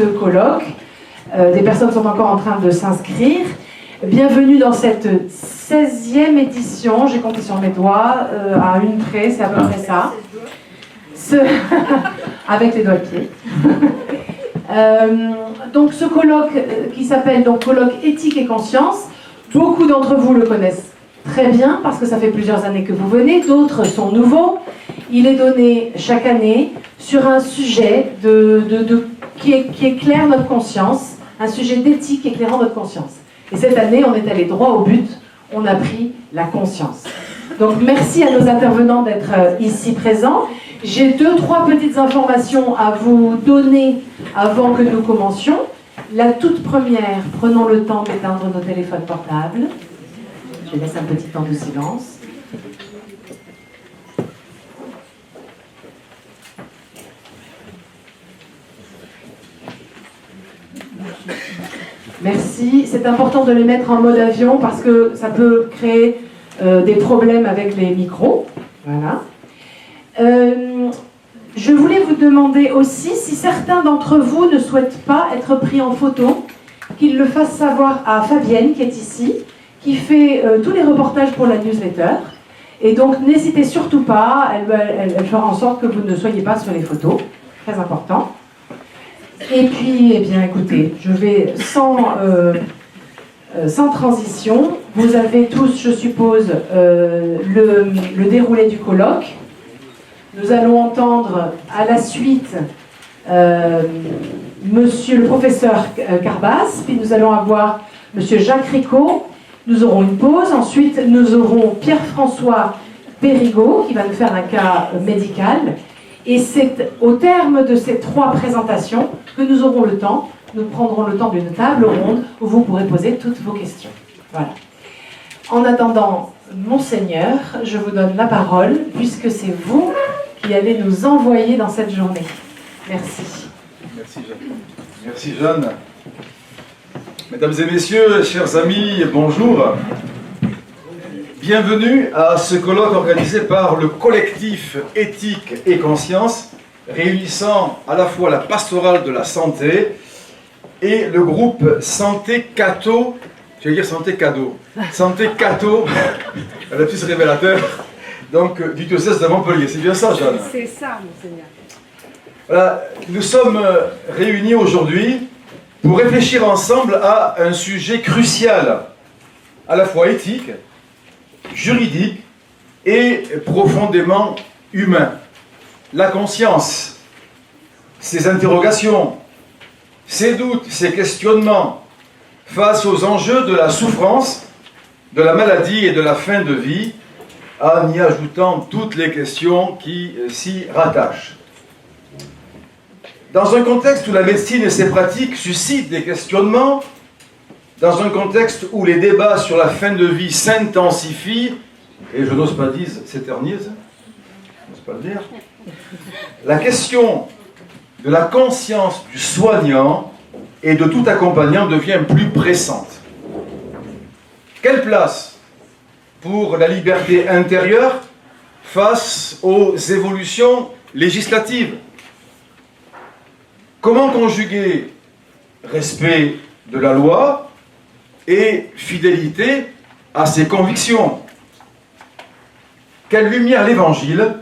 ce colloque. Des personnes sont encore en train de s'inscrire. Bienvenue dans cette 16e édition, j'ai compté sur mes doigts, à une près, c'est à peu près ça. Avec les doigts de pied. Donc ce colloque qui s'appelle donc colloque éthique et conscience, beaucoup d'entre vous le connaissent très bien parce que ça fait plusieurs années que vous venez, d'autres sont nouveaux. Il est donné chaque année sur un sujet qui éclaire notre conscience, un sujet d'éthique éclairant notre conscience. Et cette année, on est allé droit au but, on a pris la conscience. Donc merci à nos intervenants d'être ici présents. J'ai 2-3 petites informations à vous donner avant que nous commencions. La toute première, prenons le temps d'éteindre nos téléphones portables. Je laisse un petit temps de silence. Merci. C'est important de les mettre en mode avion parce que ça peut créer des problèmes avec les micros. Voilà. Je voulais vous demander aussi si certains d'entre vous ne souhaitent pas être pris en photo, qu'ils le fassent savoir à Fabienne qui est ici, qui fait tous les reportages pour la newsletter. Et donc n'hésitez surtout pas, elle fera en sorte que vous ne soyez pas sur les photos, très important. Et puis, eh bien écoutez, je vais sans transition. Vous avez tous, je suppose, le déroulé du colloque. Nous allons entendre à la suite monsieur le professeur Carbas, puis nous allons avoir monsieur Jacques Ricot. Nous aurons une pause. Ensuite, nous aurons Pierre-François Périgaud qui va nous faire un cas médical. Et c'est au terme de ces 3 présentations que nous aurons le temps, nous prendrons le temps d'une table ronde où vous pourrez poser toutes vos questions. Voilà. En attendant, Monseigneur, je vous donne la parole, puisque c'est vous qui allez nous envoyer dans cette journée. Merci. Merci, Jeanne. Merci, Jeanne. Mesdames et messieurs, chers amis, bonjour. Bienvenue à ce colloque organisé par le collectif Éthique et Conscience, réunissant à la fois la pastorale de la santé et le groupe Santé Catho, je vais dire Santé Cadeau, Santé Catho, le petit révélateur, donc du diocèse de Montpellier. C'est bien ça, Jeanne? C'est ça, Monseigneur. Voilà, nous sommes réunis aujourd'hui pour réfléchir ensemble à un sujet crucial, à la fois éthique, juridique et profondément humain. La conscience, ses interrogations, ses doutes, ses questionnements face aux enjeux de la souffrance, de la maladie et de la fin de vie, en y ajoutant toutes les questions qui s'y rattachent. Dans un contexte où la médecine et ses pratiques suscitent des questionnements, dans un contexte où les débats sur la fin de vie s'intensifient, et je n'ose pas dire s'éternisent, je n'ose pas le dire, la question de la conscience du soignant et de tout accompagnant devient plus pressante. Quelle place pour la liberté intérieure face aux évolutions législatives? Comment conjuguer respect de la loi et fidélité à ses convictions? Quelle lumière l'Évangile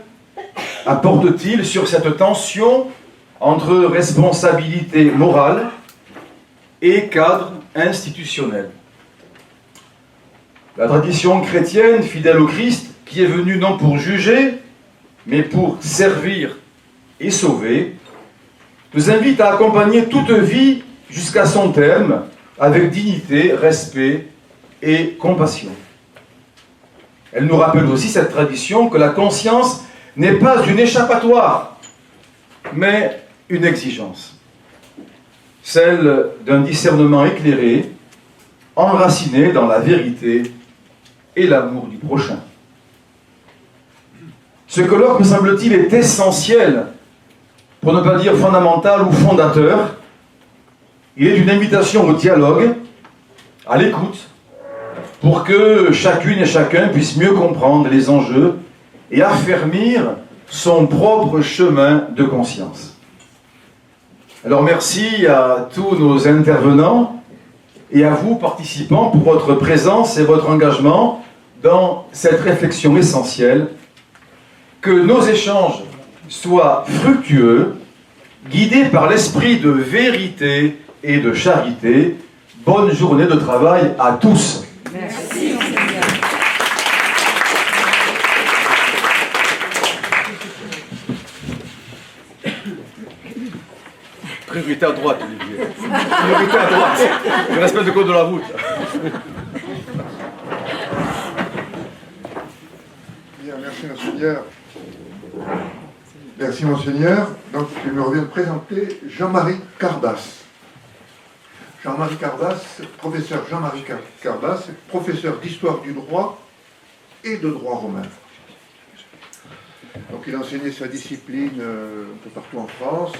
apporte-t-il sur cette tension entre responsabilité morale et cadre institutionnel? La tradition chrétienne, fidèle au Christ, qui est venue non pour juger, mais pour servir et sauver, nous invite à accompagner toute vie jusqu'à son terme avec dignité, respect et compassion. Elle nous rappelle aussi cette tradition que la conscience n'est pas une échappatoire, mais une exigence. Celle d'un discernement éclairé, enraciné dans la vérité et l'amour du prochain. Ce colloque, me semble-t-il, est essentiel, pour ne pas dire fondamental ou fondateur. Il est une invitation au dialogue, à l'écoute, pour que chacune et chacun puisse mieux comprendre les enjeux et affermir son propre chemin de conscience. Alors merci à tous nos intervenants et à vous, participants, pour votre présence et votre engagement dans cette réflexion essentielle. Que nos échanges soient fructueux, guidés par l'esprit de vérité et de charité. Bonne journée de travail à tous. Merci. Priorité à droite, Olivier. Priorité à droite. Le respect du code de la route. Bien, merci Monseigneur. Merci Monseigneur. Donc, il me revient de présenter Jean-Marie Carbas. Jean-Marie Carbas, professeur Jean-Marie Carbas, professeur d'histoire du droit et de droit romain. Donc, il a enseigné sa discipline un peu partout en France,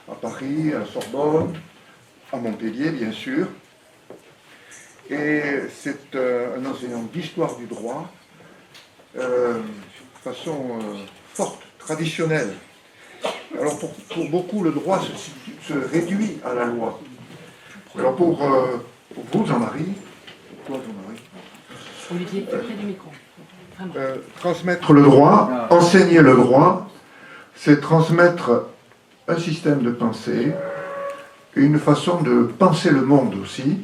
à Paris, à Sorbonne, à Montpellier, bien sûr. Et c'est un enseignant d'histoire du droit, de façon forte, traditionnelle. Alors pour beaucoup, le droit se réduit à la loi. Alors pour vous, Jean-Marie, Olivier, plus près du micro. transmettre le droit, enseigner le droit, c'est transmettre un système de pensée, une façon de penser le monde aussi,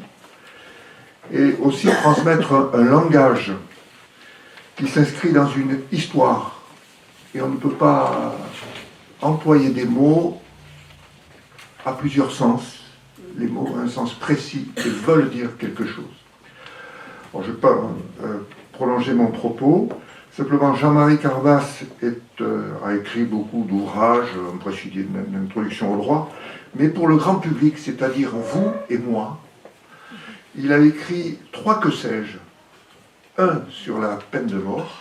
et aussi transmettre un langage qui s'inscrit dans une histoire. Et on ne peut pas employer des mots à plusieurs sens. Les mots ont un sens précis et veulent dire quelque chose. Bon, je ne vais pas prolonger mon propos. Simplement, Jean-Marie Carbas a écrit beaucoup d'ouvrages, en précédé d'une introduction au droit, mais pour le grand public, c'est-à-dire vous et moi, il a écrit 3 que sais-je. Un sur la peine de mort,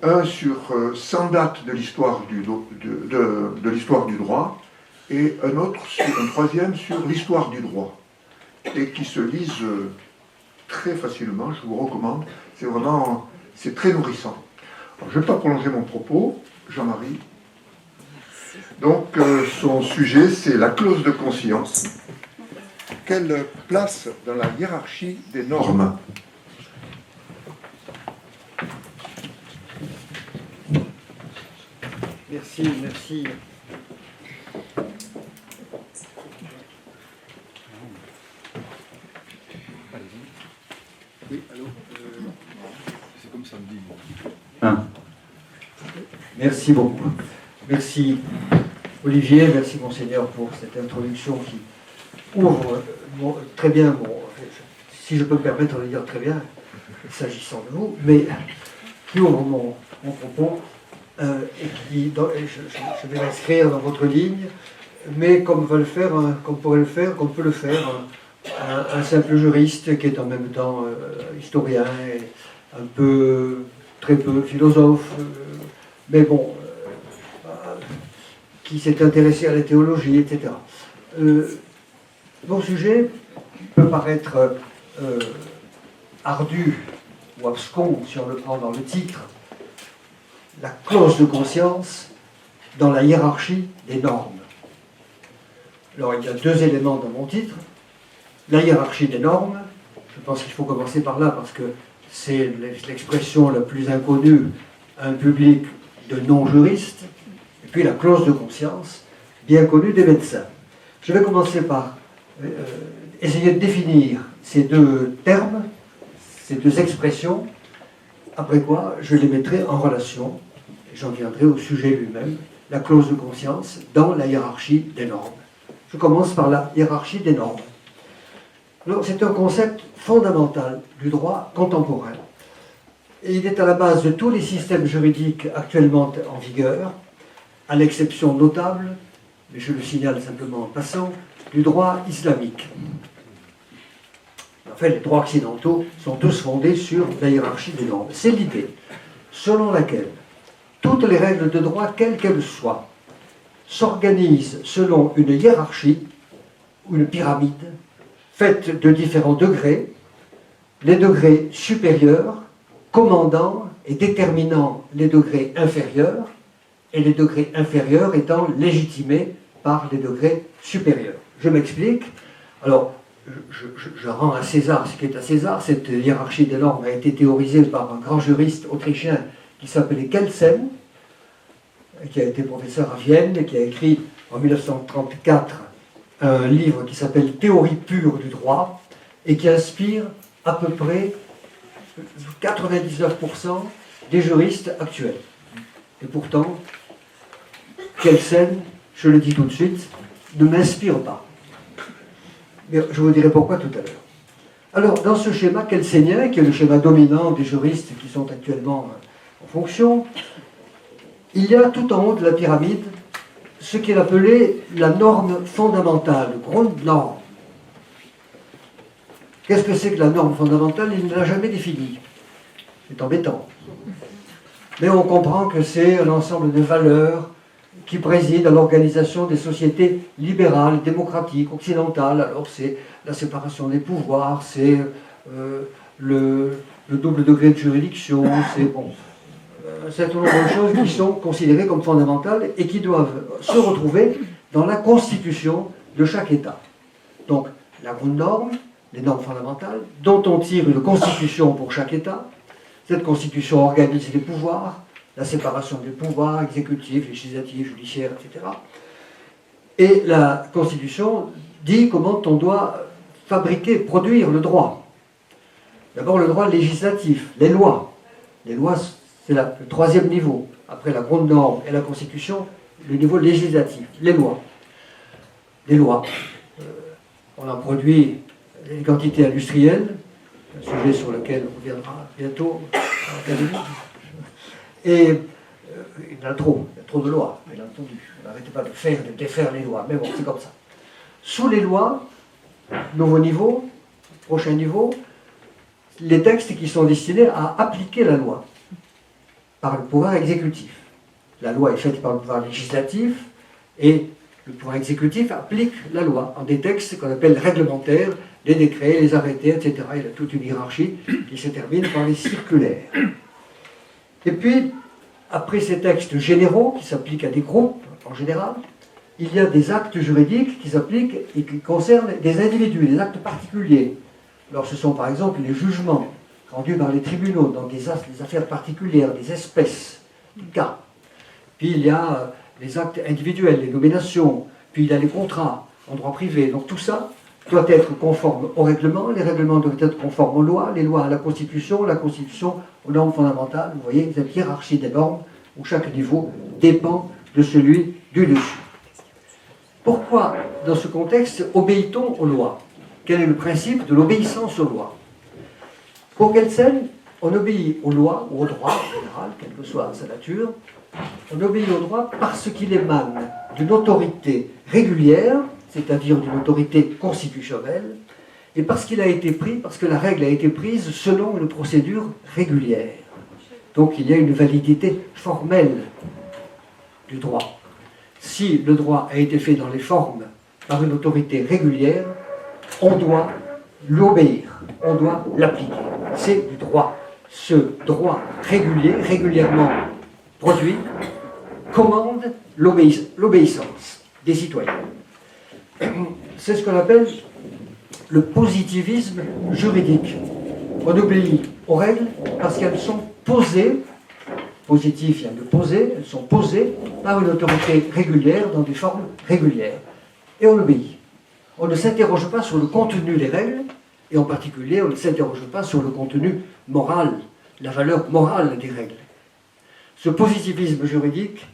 un sur 100 dates de l'histoire de l'histoire du droit, et un troisième sur l'histoire du droit, et qui se lisent très facilement, je vous recommande, c'est très nourrissant. Alors, je ne vais pas prolonger mon propos, Jean-Marie. Donc, son sujet, c'est la clause de conscience. Quelle place dans la hiérarchie des normes? Merci. Oui, allô. C'est comme samedi. Merci beaucoup. Merci Olivier, merci Monseigneur pour cette introduction qui ouvre très bien, si je peux me permettre de dire très bien, s'agissant de vous, mais qui ouvre mon propos et qui, je vais l'inscrire dans votre ligne, mais comme peut le faire un simple juriste qui est en même temps historien et très peu philosophe, mais bon, qui s'est intéressé à la théologie, etc. Mon sujet peut paraître ardu ou abscon, si on le prend dans le titre, la clause de conscience dans la hiérarchie des normes. Alors il y a 2 éléments dans mon titre. La hiérarchie des normes, je pense qu'il faut commencer par là parce que c'est l'expression la plus inconnue à un public de non-juristes, et puis la clause de conscience, bien connue des médecins. Je vais commencer par essayer de définir ces 2 termes, ces 2 expressions, après quoi je les mettrai en relation, et j'en viendrai au sujet lui-même, la clause de conscience dans la hiérarchie des normes. Je commence par la hiérarchie des normes. C'est un concept fondamental du droit contemporain. Et il est à la base de tous les systèmes juridiques actuellement en vigueur, à l'exception notable, mais je le signale simplement en passant, du droit islamique. En fait, les droits occidentaux sont tous fondés sur la hiérarchie des normes. C'est l'idée selon laquelle toutes les règles de droit, quelles qu'elles soient, s'organisent selon une hiérarchie ou une pyramide faite de différents degrés, les degrés supérieurs commandant et déterminant les degrés inférieurs, et les degrés inférieurs étant légitimés par les degrés supérieurs. Je m'explique. Alors, je rends à César ce qui est à César. Cette hiérarchie des normes a été théorisée par un grand juriste autrichien qui s'appelait Kelsen, qui a été professeur à Vienne et qui a écrit en 1934 un livre qui s'appelle Théorie pure du droit et qui inspire à peu près 99% des juristes actuels. Et pourtant, Kelsen, je le dis tout de suite, ne m'inspire pas. Mais je vous dirai pourquoi tout à l'heure. Alors, dans ce schéma kelsenien, qui est le schéma dominant des juristes qui sont actuellement en fonction, il y a tout en haut de la pyramide ce qu'il appelait la norme fondamentale, Grundnorm. Qu'est-ce que c'est que la norme fondamentale? Il ne l'a jamais définie. C'est embêtant. Mais on comprend que c'est un ensemble de valeurs qui préside à l'organisation des sociétés libérales, démocratiques, occidentales. Alors c'est la séparation des pouvoirs, c'est le double degré de juridiction, c'est bon, un certain nombre de choses qui sont considérées comme fondamentales et qui doivent se retrouver dans la constitution de chaque État. Donc la Grundnorm, les normes fondamentales, dont on tire une constitution pour chaque État. Cette constitution organise les pouvoirs, la séparation des pouvoirs, exécutifs, législatifs, judiciaires, etc. Et la Constitution dit comment on doit fabriquer, produire le droit. D'abord le droit législatif, les lois. Les lois, c'est le troisième niveau. Après la Grundnorm et la Constitution, le niveau législatif, les lois. Les lois. On en produit des quantités industrielles, un sujet sur lequel on reviendra bientôt en académie. Et il y en a trop de lois, bien entendu. On n'arrêtait pas de faire, de défaire les lois, mais bon, c'est comme ça. Sous les lois, nouveau niveau, prochain niveau, les textes qui sont destinés à appliquer la loi par le pouvoir exécutif. La loi est faite par le pouvoir législatif et le pouvoir exécutif applique la loi en des textes qu'on appelle réglementaires, les décrets, les arrêtés, etc. Il y a toute une hiérarchie qui se termine par les circulaires. Et puis, après ces textes généraux qui s'appliquent à des groupes en général, il y a des actes juridiques qui s'appliquent et qui concernent des individus, des actes particuliers. Alors ce sont par exemple les jugements rendus par les tribunaux dans des affaires particulières, des espèces, des cas. Puis il y a les actes individuels, les nominations, puis il y a les contrats en droit privé. Donc tout ça doit être conforme au règlement, les règlements doivent être conformes aux lois, les lois à la Constitution aux normes fondamentales. Vous voyez, cette hiérarchie des normes où chaque niveau dépend de celui du dessus. Pourquoi, dans ce contexte, obéit-on aux lois? Quel est le principe de l'obéissance aux lois? Pour Kelsen, on obéit aux lois, ou au droit en général, quelle que soit sa nature, on obéit au droit parce qu'il émane d'une autorité régulière, c'est-à-dire d'une autorité constitutionnelle, et parce qu'il a été pris, parce que la règle a été prise selon une procédure régulière. Donc il y a une validité formelle du droit. Si le droit a été fait dans les formes par une autorité régulière, on doit l'obéir, on doit l'appliquer. C'est du droit. Ce droit régulier, régulièrement produit, commande l'obéissance des citoyens. C'est ce qu'on appelle le positivisme juridique. On obéit aux règles parce qu'elles sont posées, positif vient de poser, elles sont posées par une autorité régulière dans des formes régulières. Et on obéit. On ne s'interroge pas sur le contenu des règles, et en particulier, on ne s'interroge pas sur le contenu moral, la valeur morale des règles. Ce positivisme juridique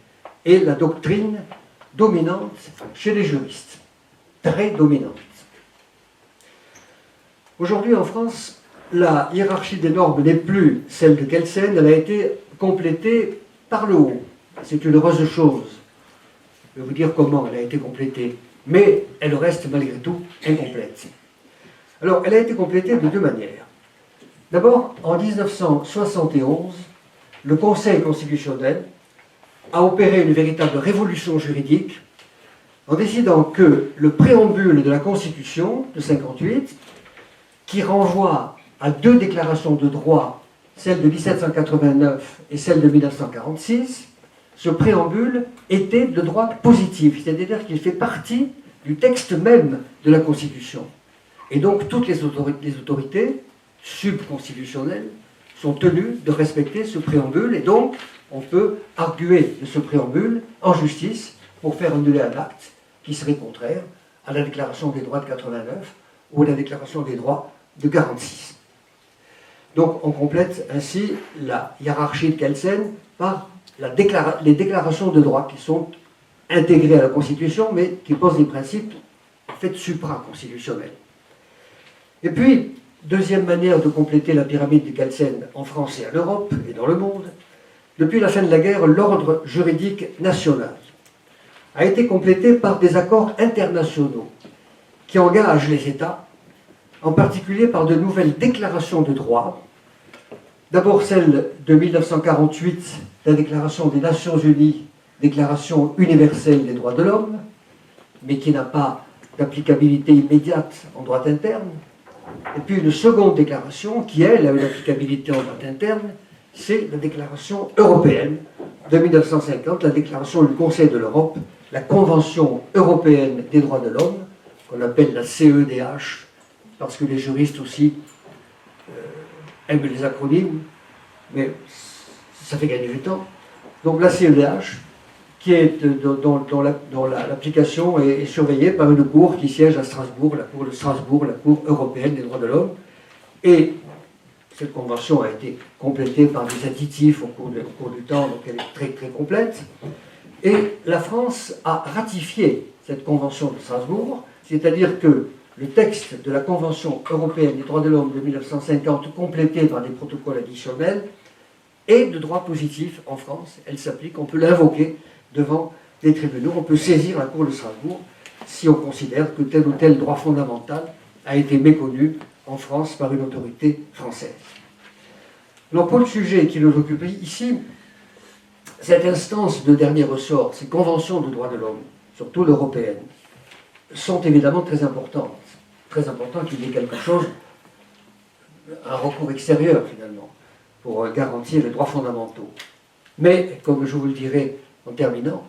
est la doctrine dominante chez les juristes, très dominante. Aujourd'hui en France, la hiérarchie des normes n'est plus celle de Kelsen, elle a été complétée par le haut. C'est une heureuse chose. Je vais vous dire comment elle a été complétée, mais elle reste malgré tout incomplète. Alors, elle a été complétée de deux manières. D'abord, en 1971, le Conseil constitutionnel a opéré une véritable révolution juridique en décidant que le préambule de la Constitution de 1958, qui renvoie à deux déclarations de droit, celle de 1789 et celle de 1946, ce préambule était de droit positif, c'est-à-dire qu'il fait partie du texte même de la Constitution. Et donc toutes les autorités subconstitutionnelles sont tenues de respecter ce préambule, et donc on peut arguer de ce préambule en justice pour faire annuler un acte qui serait contraire à la Déclaration des droits de 89 ou à la Déclaration des droits de 46. Donc on complète ainsi la hiérarchie de Kelsen par les déclarations de droit qui sont intégrées à la Constitution, mais qui posent des principes en fait supra-constitutionnels. Et puis, deuxième manière de compléter la pyramide de Kelsen en France et en Europe et dans le monde, depuis la fin de la guerre, l'ordre juridique national a été complété par des accords internationaux qui engagent les États, en particulier par de nouvelles déclarations de droit. D'abord celle de 1948, la Déclaration des Nations Unies, Déclaration universelle des droits de l'homme, mais qui n'a pas d'applicabilité immédiate en droit interne. Et puis une seconde déclaration qui, elle, a une applicabilité en droit interne, c'est la Déclaration européenne de 1950, la Déclaration du Conseil de l'Europe, la Convention européenne des droits de l'homme, qu'on appelle la CEDH, parce que les juristes aussi aiment les acronymes, mais ça fait gagner du temps. Donc la CEDH, qui est, dont l'application est surveillée par une cour qui siège à Strasbourg, la Cour de Strasbourg, la Cour européenne des droits de l'homme. Et cette convention a été complétée par des additifs au cours du temps, donc elle est très très complète. Et la France a ratifié cette convention de Strasbourg, c'est-à-dire que le texte de la Convention européenne des droits de l'homme de 1950, complété par des protocoles additionnels, est de droit positif en France. Elle s'applique, on peut l'invoquer devant les tribunaux, on peut saisir la Cour de Strasbourg si on considère que tel ou tel droit fondamental a été méconnu en France par une autorité française. Alors pour le sujet qui nous occupe ici, cette instance de dernier ressort, ces conventions de droits de l'homme, surtout l'européenne, sont évidemment très importantes. Très important qu'il y ait quelque chose, un recours extérieur finalement, pour garantir les droits fondamentaux. Mais, comme je vous le dirai en terminant,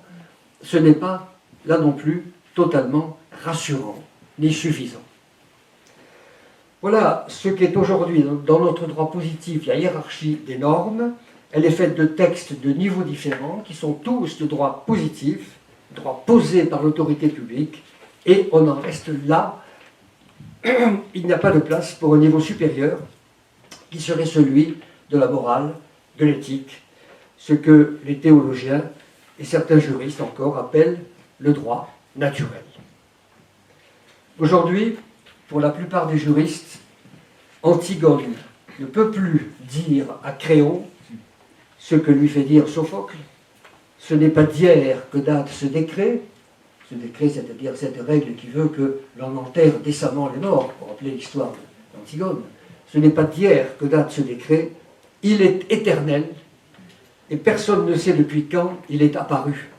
ce n'est pas, là non plus, totalement rassurant, ni suffisant. Voilà ce qu'est aujourd'hui, dans notre droit positif, la hiérarchie des normes. Elle est faite de textes de niveaux différents, qui sont tous de droit positif, droit posé par l'autorité publique, et on en reste là. Il n'y a pas de place pour un niveau supérieur, qui serait celui de la morale, de l'éthique, ce que les théologiens et certains juristes encore appellent le droit naturel. Aujourd'hui, pour la plupart des juristes, Antigone ne peut plus dire à Créon ce que lui fait dire Sophocle. Ce n'est pas d'hier que date ce décret, c'est-à-dire cette règle qui veut que l'on enterre décemment les morts, pour rappeler l'histoire d'Antigone. Ce n'est pas d'hier que date ce décret, il est éternel, et personne ne sait depuis quand il est apparu.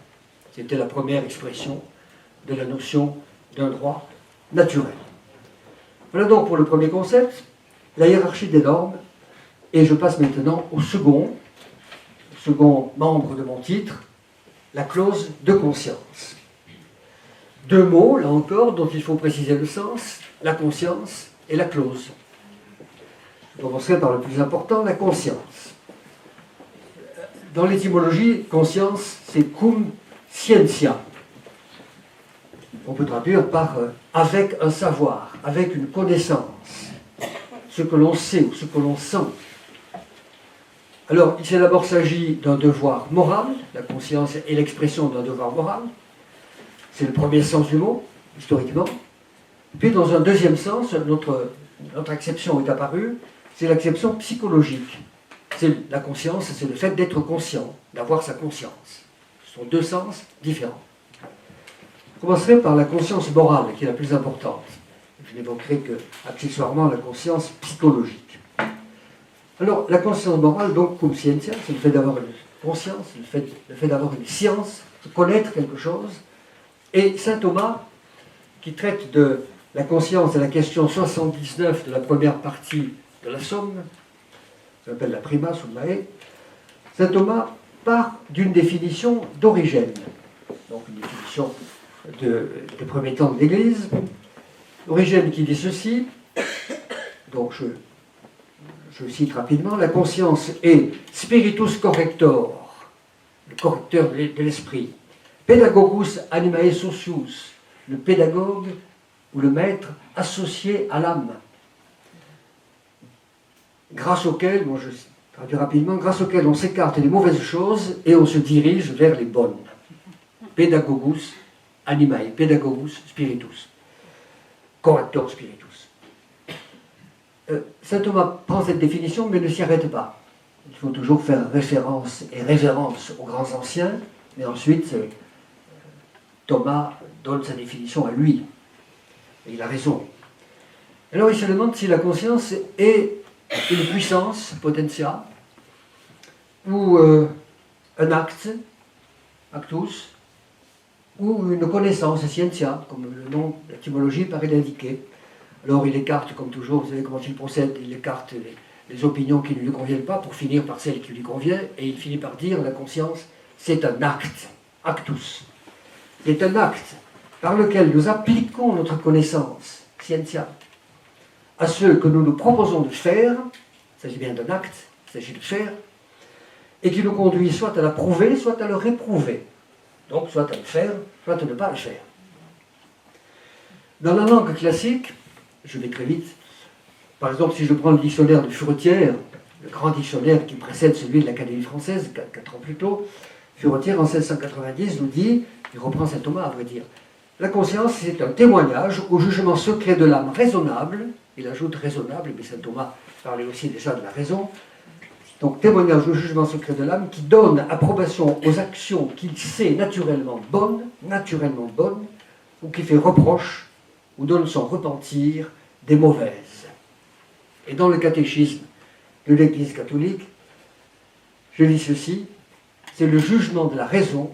C'était la première expression de la notion d'un droit naturel. Voilà donc pour le premier concept, la hiérarchie des normes, et je passe maintenant au second membre de mon titre, la clause de conscience. Deux mots, là encore, dont il faut préciser le sens, la conscience et la clause. Je commencerai par le plus important, la conscience. Dans l'étymologie, conscience, c'est cum scientia. On peut traduire par avec un savoir, avec une connaissance, ce que l'on sait ou ce que l'on sent. Alors, il d'abord s'agit d'un devoir moral, la conscience est l'expression d'un devoir moral, c'est le premier sens du mot, historiquement. Puis, dans un deuxième sens, notre acception est apparue, c'est l'acception psychologique. C'est la conscience, c'est le fait d'être conscient, d'avoir sa conscience. Ce sont deux sens différents. Je commencerai par la conscience morale, qui est la plus importante. Je n'évoquerai que, accessoirement, la conscience psychologique. Alors, la conscience morale, donc, cum scientia, c'est le fait d'avoir une conscience, le fait d'avoir une science, de connaître quelque chose. Et saint Thomas, qui traite de la conscience de la question 79 de la première partie de la Somme, ça s'appelle la Prima Summae, saint Thomas part d'une définition d'Origène. Donc une définition des premiers temps de l'Église. Origène qui dit ceci, donc je cite rapidement, la conscience est spiritus corrector, le correcteur de l'esprit, pedagogus animae socius, le pédagogue ou le maître associé à l'âme, grâce auquel, je traduis rapidement, grâce auquel on s'écarte des mauvaises choses et on se dirige vers les bonnes. Pedagogus animae, pedagogus spiritus, corrector spiritus. Saint Thomas prend cette définition mais ne s'y arrête pas. Il faut toujours faire référence et révérence aux grands anciens, mais ensuite Thomas donne sa définition à lui. Et il a raison. Alors il se demande si la conscience est une puissance, potentia, ou un acte, actus, ou une connaissance, scientia, comme le nom, l'étymologie paraît l'indiquer. Alors il écarte, comme toujours, vous savez comment il procède, il écarte les opinions qui ne lui conviennent pas pour finir par celles qui lui conviennent, et il finit par dire la conscience, c'est un acte, actus. C'est un acte par lequel nous appliquons notre connaissance, scientia, à ce que nous nous proposons de faire, il s'agit bien d'un acte, il s'agit de faire, et qui nous conduit soit à l'approuver, soit à le réprouver. Donc soit à le faire, soit à ne pas le faire. Dans la langue classique, je vais très vite, par exemple si je prends le dictionnaire de Furetière, le grand dictionnaire qui précède celui de l'Académie française, 4 ans plus tôt, Furetière en 1690 nous dit, il reprend saint Thomas à vrai dire, la conscience c'est un témoignage au jugement secret de l'âme raisonnable, il ajoute raisonnable, mais saint Thomas parlait aussi déjà de la raison, donc témoignage au jugement secret de l'âme qui donne approbation aux actions qu'il sait naturellement bonnes, ou qui fait reproche, ou donne son repentir des mauvaises. Et dans le catéchisme de l'Église catholique, je lis ceci, c'est le jugement de la raison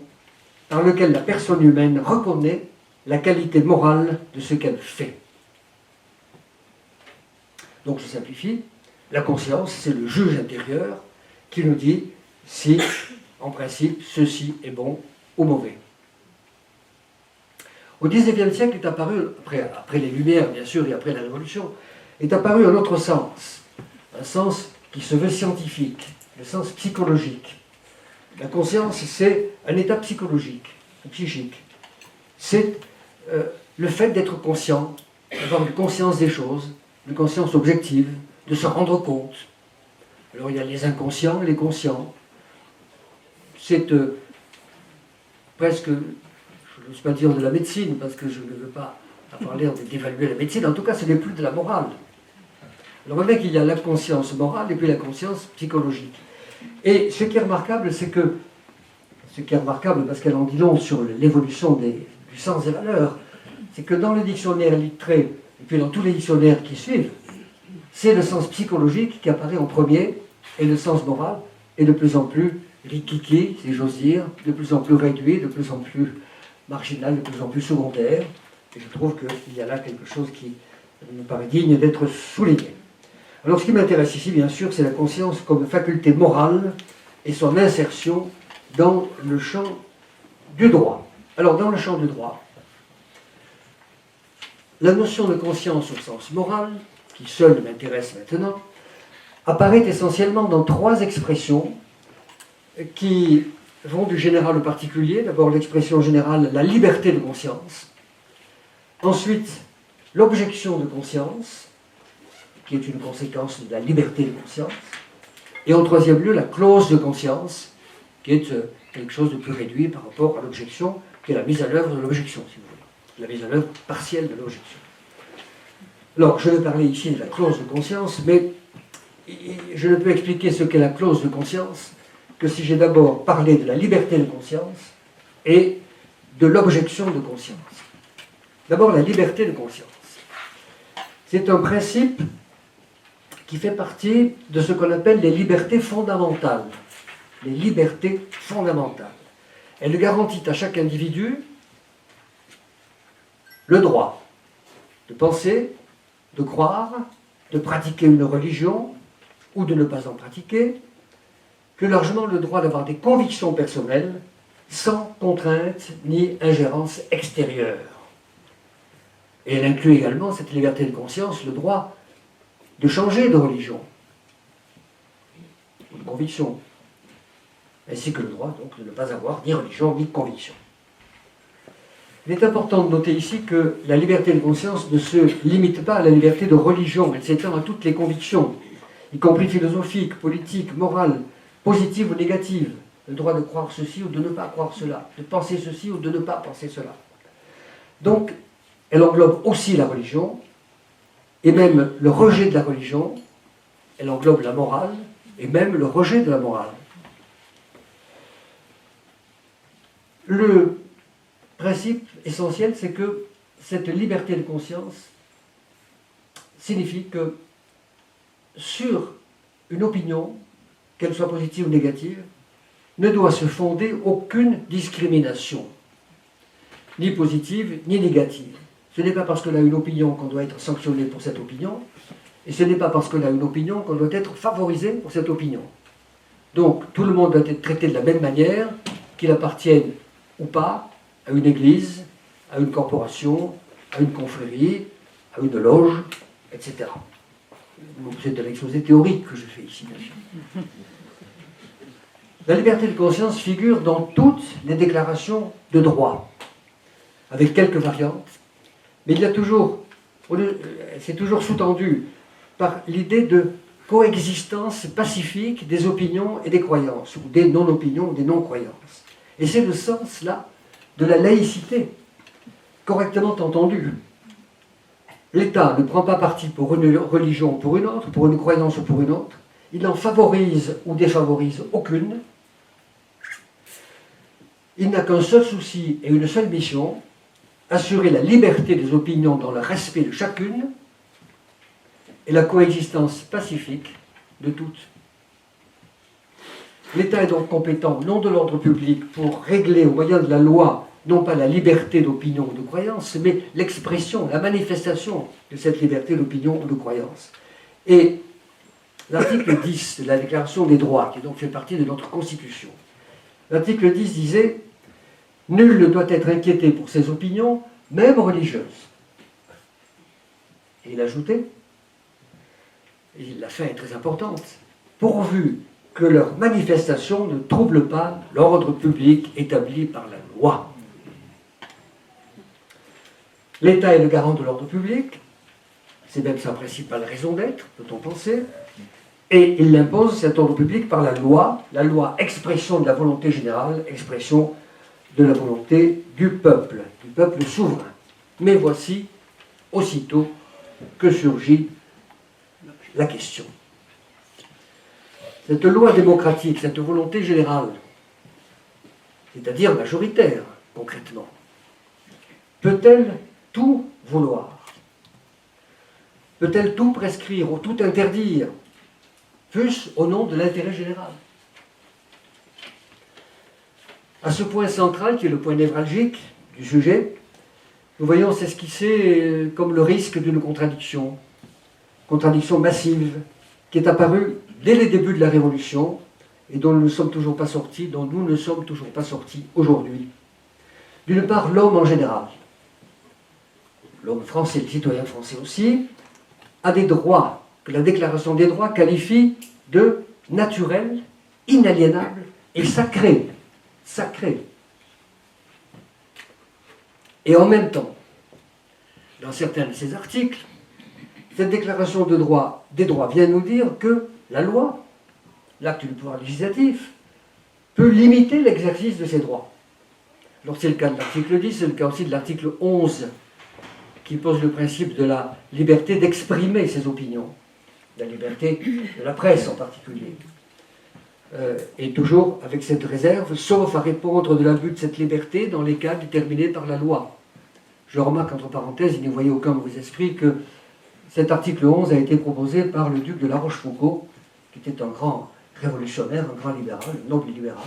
par lequel la personne humaine reconnaît la qualité morale de ce qu'elle fait. Donc je simplifie, la conscience, c'est le juge intérieur qui nous dit si, en principe, ceci est bon ou mauvais. Au XIXe siècle est apparu, après les Lumières bien sûr et après la Révolution, est apparu un autre sens, un sens qui se veut scientifique, le sens psychologique. La conscience, c'est un état psychologique, psychique. C'est le fait d'être conscient, d'avoir une conscience des choses, une conscience objective, de se rendre compte. Alors il y a les inconscients et les conscients. C'est presque, je n'ose pas dire de la médecine, parce que je ne veux pas avoir l'air d'évaluer la médecine, en tout cas ce n'est plus de la morale. Alors on voit qu'il y a la conscience morale et puis la conscience psychologique. Et ce qui est remarquable, c'est que, parce qu'elle en dit long sur l'évolution du sens des valeurs, c'est que dans le dictionnaire littré, et puis dans tous les dictionnaires qui suivent, c'est le sens psychologique qui apparaît en premier, et le sens moral est de plus en plus rikiki, si j'ose dire, de plus en plus réduit, de plus en plus marginal, de plus en plus secondaire. Et je trouve qu'il y a là quelque chose qui me paraît digne d'être souligné. Alors ce qui m'intéresse ici, bien sûr, c'est la conscience comme faculté morale et son insertion dans le champ du droit. Alors dans le champ du droit, la notion de conscience au sens moral, qui seule m'intéresse maintenant, apparaît essentiellement dans 3 expressions qui vont du général au particulier. D'abord l'expression générale, la liberté de conscience. Ensuite, l'objection de conscience, qui est une conséquence de la liberté de conscience. Et en 3e lieu, la clause de conscience, qui est quelque chose de plus réduit par rapport à l'objection, qui est la mise à l'œuvre de l'objection, si vous voulez. La mise à l'œuvre partielle de l'objection. Alors, je vais parler ici de la clause de conscience, mais je ne peux expliquer ce qu'est la clause de conscience que si j'ai d'abord parlé de la liberté de conscience et de l'objection de conscience. D'abord, la liberté de conscience. C'est un principe qui fait partie de ce qu'on appelle les libertés fondamentales. Les libertés fondamentales. Elle garantit à chaque individu le droit de penser, de croire, de pratiquer une religion ou de ne pas en pratiquer, plus largement le droit d'avoir des convictions personnelles sans contrainte ni ingérence extérieure. Et elle inclut également, cette liberté de conscience, le droit de changer de religion ou de conviction, ainsi que le droit donc de ne pas avoir ni religion ni conviction. Il est important de noter ici que la liberté de conscience ne se limite pas à la liberté de religion, elle s'étend à toutes les convictions, y compris philosophiques, politiques, morales, positives ou négatives. Le droit de croire ceci ou de ne pas croire cela, de penser ceci ou de ne pas penser cela. Donc, elle englobe aussi la religion, et même le rejet de la religion, elle englobe la morale, et même le rejet de la morale. Le principe essentiel, c'est que cette liberté de conscience signifie que sur une opinion, qu'elle soit positive ou négative, ne doit se fonder aucune discrimination, ni positive ni négative. Ce n'est pas parce qu'on a une opinion qu'on doit être sanctionné pour cette opinion, et ce n'est pas parce qu'on a une opinion qu'on doit être favorisé pour cette opinion. Donc, tout le monde doit être traité de la même manière, qu'il appartienne ou pas à une église, à une corporation, à une confrérie, à une loge, etc. C'est de l'exposé théorique que je fais ici, bien sûr. La liberté de conscience figure dans toutes les déclarations de droit, avec quelques variantes, mais il y a toujours, c'est toujours sous-tendu par l'idée de coexistence pacifique des opinions et des croyances, ou des non-opinions ou des non-croyances. Et c'est le sens, là, de la laïcité, correctement entendue. L'État ne prend pas parti pour une religion ou pour une autre, pour une croyance ou pour une autre. Il n'en favorise ou défavorise aucune. Il n'a qu'un seul souci et une seule mission, assurer la liberté des opinions dans le respect de chacune et la coexistence pacifique de toutes. L'État est donc compétent, non de l'ordre public, pour régler au moyen de la loi, non pas la liberté d'opinion ou de croyance, mais l'expression, la manifestation de cette liberté d'opinion ou de croyance. Et l'article 10 de la Déclaration des droits, qui donc fait partie de notre Constitution, l'article 10 disait « Nul ne doit être inquiété pour ses opinions, même religieuses. » Et il ajoutait, et la fin est très importante, « Pourvu que leur manifestation ne trouble pas l'ordre public établi par la loi. » L'État est le garant de l'ordre public, c'est même sa principale raison d'être, peut-on penser, et il impose cet ordre public par la loi expression de la volonté générale, expression de la volonté du peuple souverain. Mais voici, aussitôt que surgit la question. Cette loi démocratique, cette volonté générale, c'est-à-dire majoritaire, concrètement, peut-elle tout vouloir? Peut-elle tout prescrire ou tout interdire, fût-ce au nom de l'intérêt général? À ce point central, qui est le point névralgique du sujet, nous voyons s'esquisser comme le risque d'une contradiction massive, qui est apparue dès les débuts de la Révolution et dont nous ne sommes toujours pas sortis aujourd'hui. D'une part, l'homme en général, l'homme français, le citoyen français aussi, a des droits que la Déclaration des droits qualifie de naturels, inaliénables et sacrés. Et en même temps, dans certains de ces articles, cette Déclaration des droits vient nous dire que la loi, l'acte du pouvoir législatif, peut limiter l'exercice de ces droits. Alors c'est le cas de l'article 10, c'est le cas aussi de l'article 11, qui pose le principe de la liberté d'exprimer ses opinions, la liberté de la presse en particulier. Et toujours avec cette réserve, sauf à répondre de l'abus de cette liberté dans les cas déterminés par la loi. Je remarque entre parenthèses, il n'y voyait aucun mauvais esprit, que cet article 11 a été proposé par le duc de La Rochefoucauld, qui était un grand révolutionnaire, un grand libéral, un noble libéral,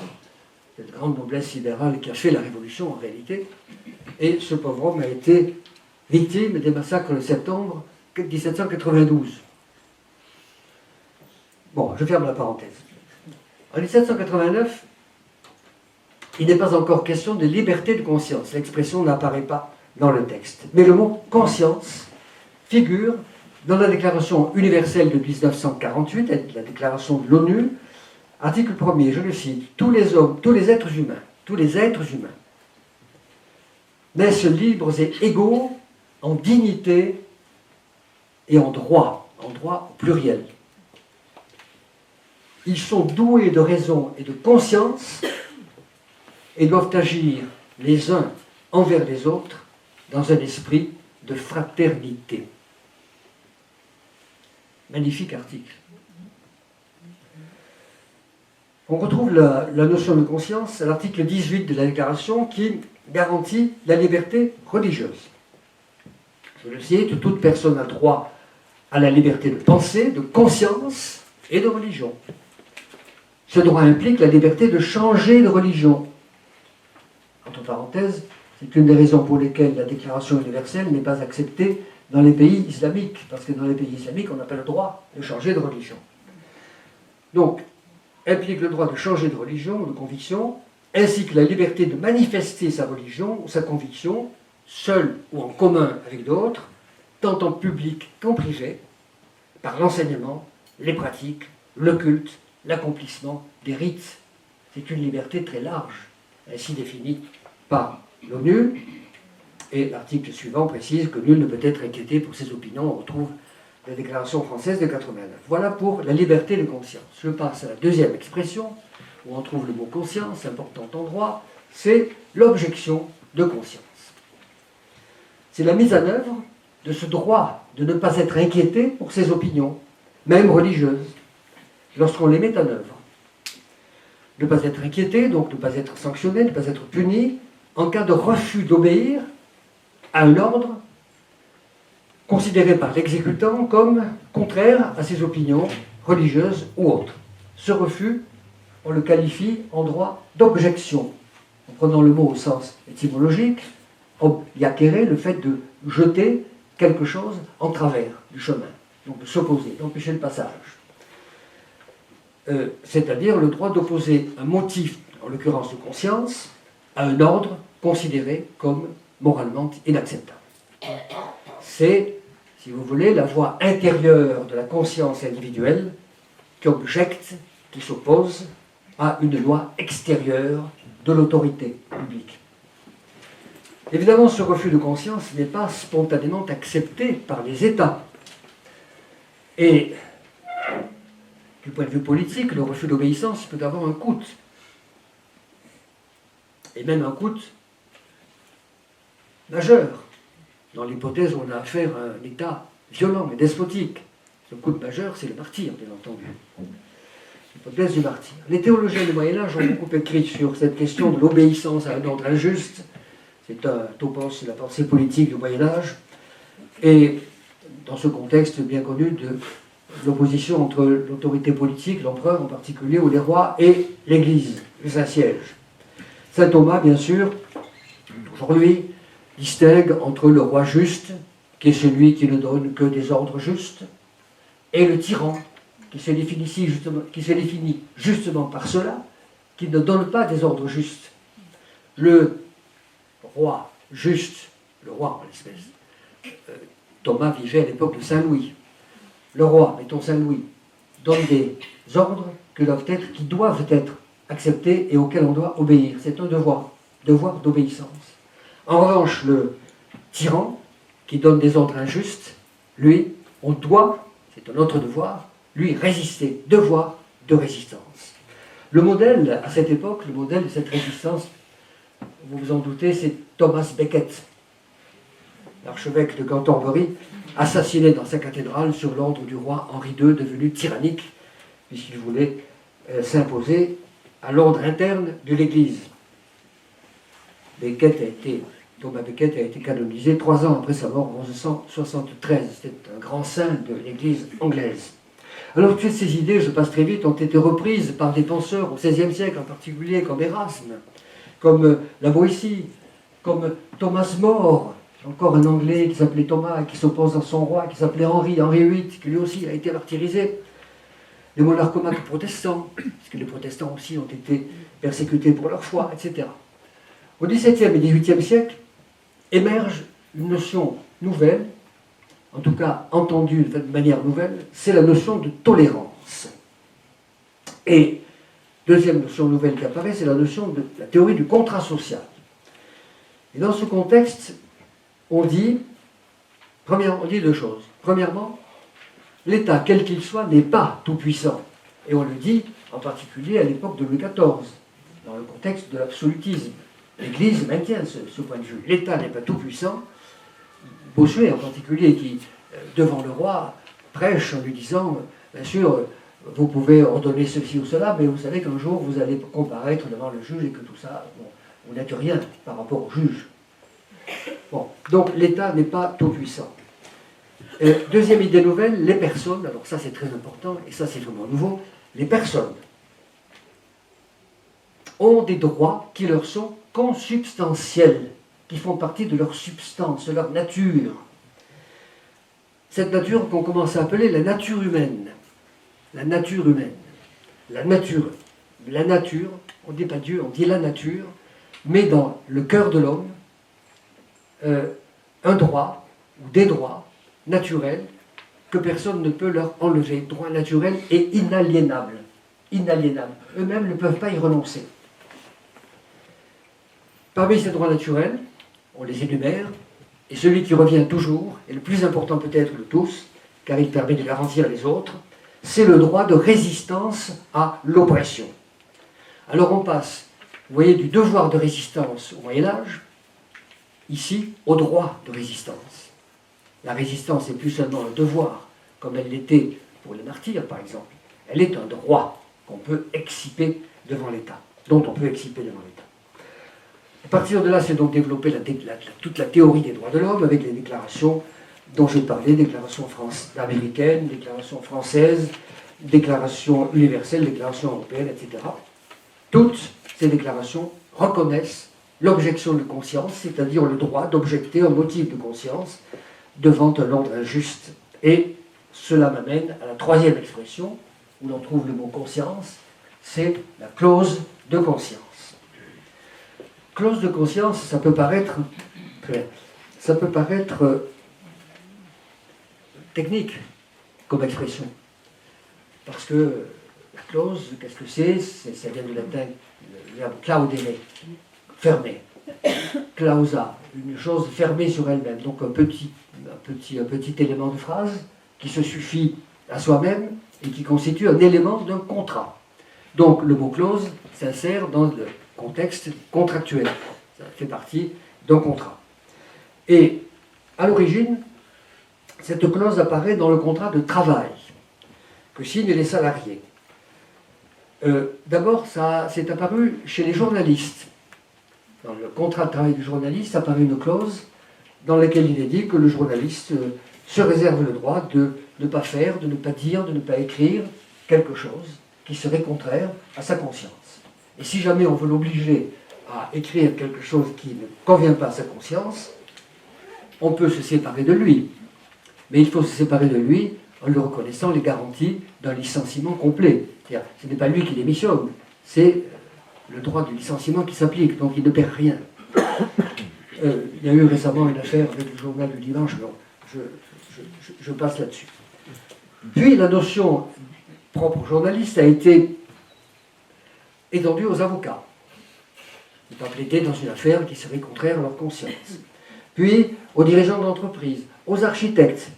cette grande noblesse libérale qui a fait la révolution en réalité. Et ce pauvre homme a été victime des massacres de septembre 1792. Bon, je ferme la parenthèse. En 1789, il n'est pas encore question de liberté de conscience. L'expression n'apparaît pas dans le texte. Mais le mot conscience figure dans la Déclaration universelle de 1948, la déclaration de l'ONU, article 1er, je le cite, tous les hommes, tous les êtres humains naissent libres et égaux en dignité et en droit au pluriel. Ils sont doués de raison et de conscience et doivent agir les uns envers les autres dans un esprit de fraternité. Magnifique article. On retrouve la notion de conscience à l'article 18 de la Déclaration qui garantit la liberté religieuse. Je le cite, toute personne a droit à la liberté de pensée, de conscience et de religion. Ce droit implique la liberté de changer de religion. Entre parenthèses, c'est une des raisons pour lesquelles la Déclaration universelle n'est pas acceptée dans les pays islamiques, parce que dans les pays islamiques, on n'a pas le droit de changer de religion. Donc, implique le droit de changer de religion ou de conviction, ainsi que la liberté de manifester sa religion ou sa conviction, seul ou en commun avec d'autres, tant en public qu'en privé, par l'enseignement, les pratiques, le culte, l'accomplissement des rites. C'est une liberté très large, ainsi définie par l'ONU, et l'article suivant précise que nul ne peut être inquiété pour ses opinions. On retrouve la Déclaration française de 89. Voilà pour la liberté de conscience. Je passe à la deuxième expression, où on trouve le mot conscience, important en droit, c'est l'objection de conscience. C'est la mise en œuvre de ce droit de ne pas être inquiété pour ses opinions, même religieuses, lorsqu'on les met en œuvre. Ne pas être inquiété, donc ne pas être sanctionné, ne pas être puni, en cas de refus d'obéir à un ordre considéré par l'exécutant comme contraire à ses opinions religieuses ou autres. Ce refus, on le qualifie en droit d'objection. En prenant le mot au sens étymologique, obiacere, le fait de jeter quelque chose en travers du chemin, donc de s'opposer, d'empêcher le passage. C'est-à-dire le droit d'opposer un motif, en l'occurrence de conscience, à un ordre considéré comme moralement inacceptable. C'est, si vous voulez, la voie intérieure de la conscience individuelle qui objecte, qui s'oppose à une loi extérieure de l'autorité publique. Évidemment, ce refus de conscience n'est pas spontanément accepté par les États. Et du point de vue politique, le refus d'obéissance peut avoir un coût. Et même un coût majeur, dans l'hypothèse où on a affaire à un État violent et despotique. Ce coût majeur, c'est le martyr, bien entendu. L'hypothèse du martyr. Les théologiens du Moyen-Âge ont beaucoup écrit sur cette question de l'obéissance à un ordre injuste. C'est un topos de la pensée politique du Moyen-Âge. Et dans ce contexte bien connu de l'opposition entre l'autorité politique, l'empereur en particulier, ou les rois, et l'Église, le Saint-Siège. Saint Thomas, bien sûr, toujours lui, distingue entre le roi juste, qui est celui qui ne donne que des ordres justes, et le tyran, qui se définit justement par cela, qui ne donne pas des ordres justes. Le roi juste, le roi en l'espèce, Thomas vivait à l'époque de Saint-Louis. Le roi, mettons Saint-Louis, donne des ordres qui doivent être acceptés et auxquels on doit obéir. C'est un devoir d'obéissance. En revanche, le tyran, qui donne des ordres injustes, lui, on doit, c'est un autre devoir, lui résister, devoir de résistance. Le modèle, à cette époque, le modèle de cette résistance, vous vous en doutez, c'est Thomas Becket, l'archevêque de Cantorbéry, assassiné dans sa cathédrale sur l'ordre du roi Henri II, devenu tyrannique, puisqu'il voulait s'imposer à l'ordre interne de l'Église. Thomas Becket a été canonisé 3 ans après sa mort en 1173. C'était un grand saint de l'Église anglaise. Alors toutes ces idées, je passe très vite, ont été reprises par des penseurs au XVIe siècle en particulier, comme Erasme, comme la Boétie, comme Thomas More, encore un Anglais qui s'appelait Thomas et qui s'oppose à son roi, qui s'appelait Henri VIII, qui lui aussi a été martyrisé. les monarchomaques protestants, parce que les protestants aussi ont été persécutés pour leur foi, etc. Au XVIIe et XVIIIe siècle émerge une notion nouvelle, en tout cas entendue de manière nouvelle, c'est la notion de tolérance. Et deuxième notion nouvelle qui apparaît, c'est la notion de la théorie du contrat social. Et dans ce contexte, on dit deux choses. Premièrement, l'État, quel qu'il soit, n'est pas tout-puissant. Et on le dit en particulier à l'époque de Louis XIV, dans le contexte de l'absolutisme. L'Église maintient ce point de vue. L'État n'est pas tout-puissant. Bossuet en particulier, qui, devant le roi, prêche en lui disant, bien sûr, vous pouvez ordonner ceci ou cela, mais vous savez qu'un jour, vous allez comparaître devant le juge et que tout ça, bon, vous n'êtes rien par rapport au juge. Bon, donc l'État n'est pas tout-puissant. Deuxième idée nouvelle, les personnes, alors ça c'est très important, et ça c'est vraiment nouveau, les personnes ont des droits qui leur sont consubstantiels, qui font partie de leur substance, de leur nature. Cette nature qu'on commence à appeler la nature humaine. La nature humaine. La nature. La nature, on ne dit pas Dieu, on dit la nature, met dans le cœur de l'homme un droit ou des droits naturels que personne ne peut leur enlever. Droit naturel et inaliénable. Inaliénable. Eux-mêmes ne peuvent pas y renoncer. Parmi ces droits naturels, on les énumère, et celui qui revient toujours, et le plus important peut-être de tous, car il permet de garantir les autres, c'est le droit de résistance à l'oppression. Alors on passe, vous voyez, du devoir de résistance au Moyen-Âge, ici, au droit de résistance. La résistance n'est plus seulement un devoir, comme elle l'était pour les martyrs, par exemple. Elle est un droit qu'on peut exciper devant l'État, dont on peut exciper devant l'État. À partir de là, c'est donc développé toute la théorie des droits de l'homme avec les déclarations dont j'ai parlé, déclarations américaines, déclarations françaises, déclarations universelles, déclarations européennes, etc. Toutes ces déclarations reconnaissent l'objection de conscience, c'est-à-dire le droit d'objecter un motif de conscience devant un ordre injuste. Et cela m'amène à la troisième expression, où l'on trouve le mot conscience, c'est la clause de conscience. Clause de conscience, ça peut paraître technique comme expression. Parce que la clause, qu'est-ce que c'est? Ça vient du latin, le verbe claudere, fermer. Clausa, une chose fermée sur elle-même. Donc un petit élément de phrase qui se suffit à soi-même et qui constitue un élément d'un contrat. Donc le mot clause s'insère dans le contexte contractuel. Ça fait partie d'un contrat. Et à l'origine, cette clause apparaît dans le contrat de travail que signent les salariés. D'abord, ça s'est apparu chez les journalistes. Dans le contrat de travail du journaliste apparaît une clause dans laquelle il est dit que le journaliste se réserve le droit de ne pas faire, de ne pas dire, de ne pas écrire quelque chose qui serait contraire à sa conscience. Et si jamais on veut l'obliger à écrire quelque chose qui ne convient pas à sa conscience, on peut se séparer de lui. Mais il faut se séparer de lui en lui reconnaissant les garanties d'un licenciement complet. C'est-à-dire, ce n'est pas lui qui démissionne, c'est le droit du licenciement qui s'applique, donc il ne perd rien. Il y a eu récemment une affaire avec le journal du dimanche, donc je passe là-dessus. Puis la notion propre aux journalistes a été étendue aux avocats. Ils peuvent plaider dans une affaire qui serait contraire à leur conscience. Puis aux dirigeants d'entreprise, aux architectes,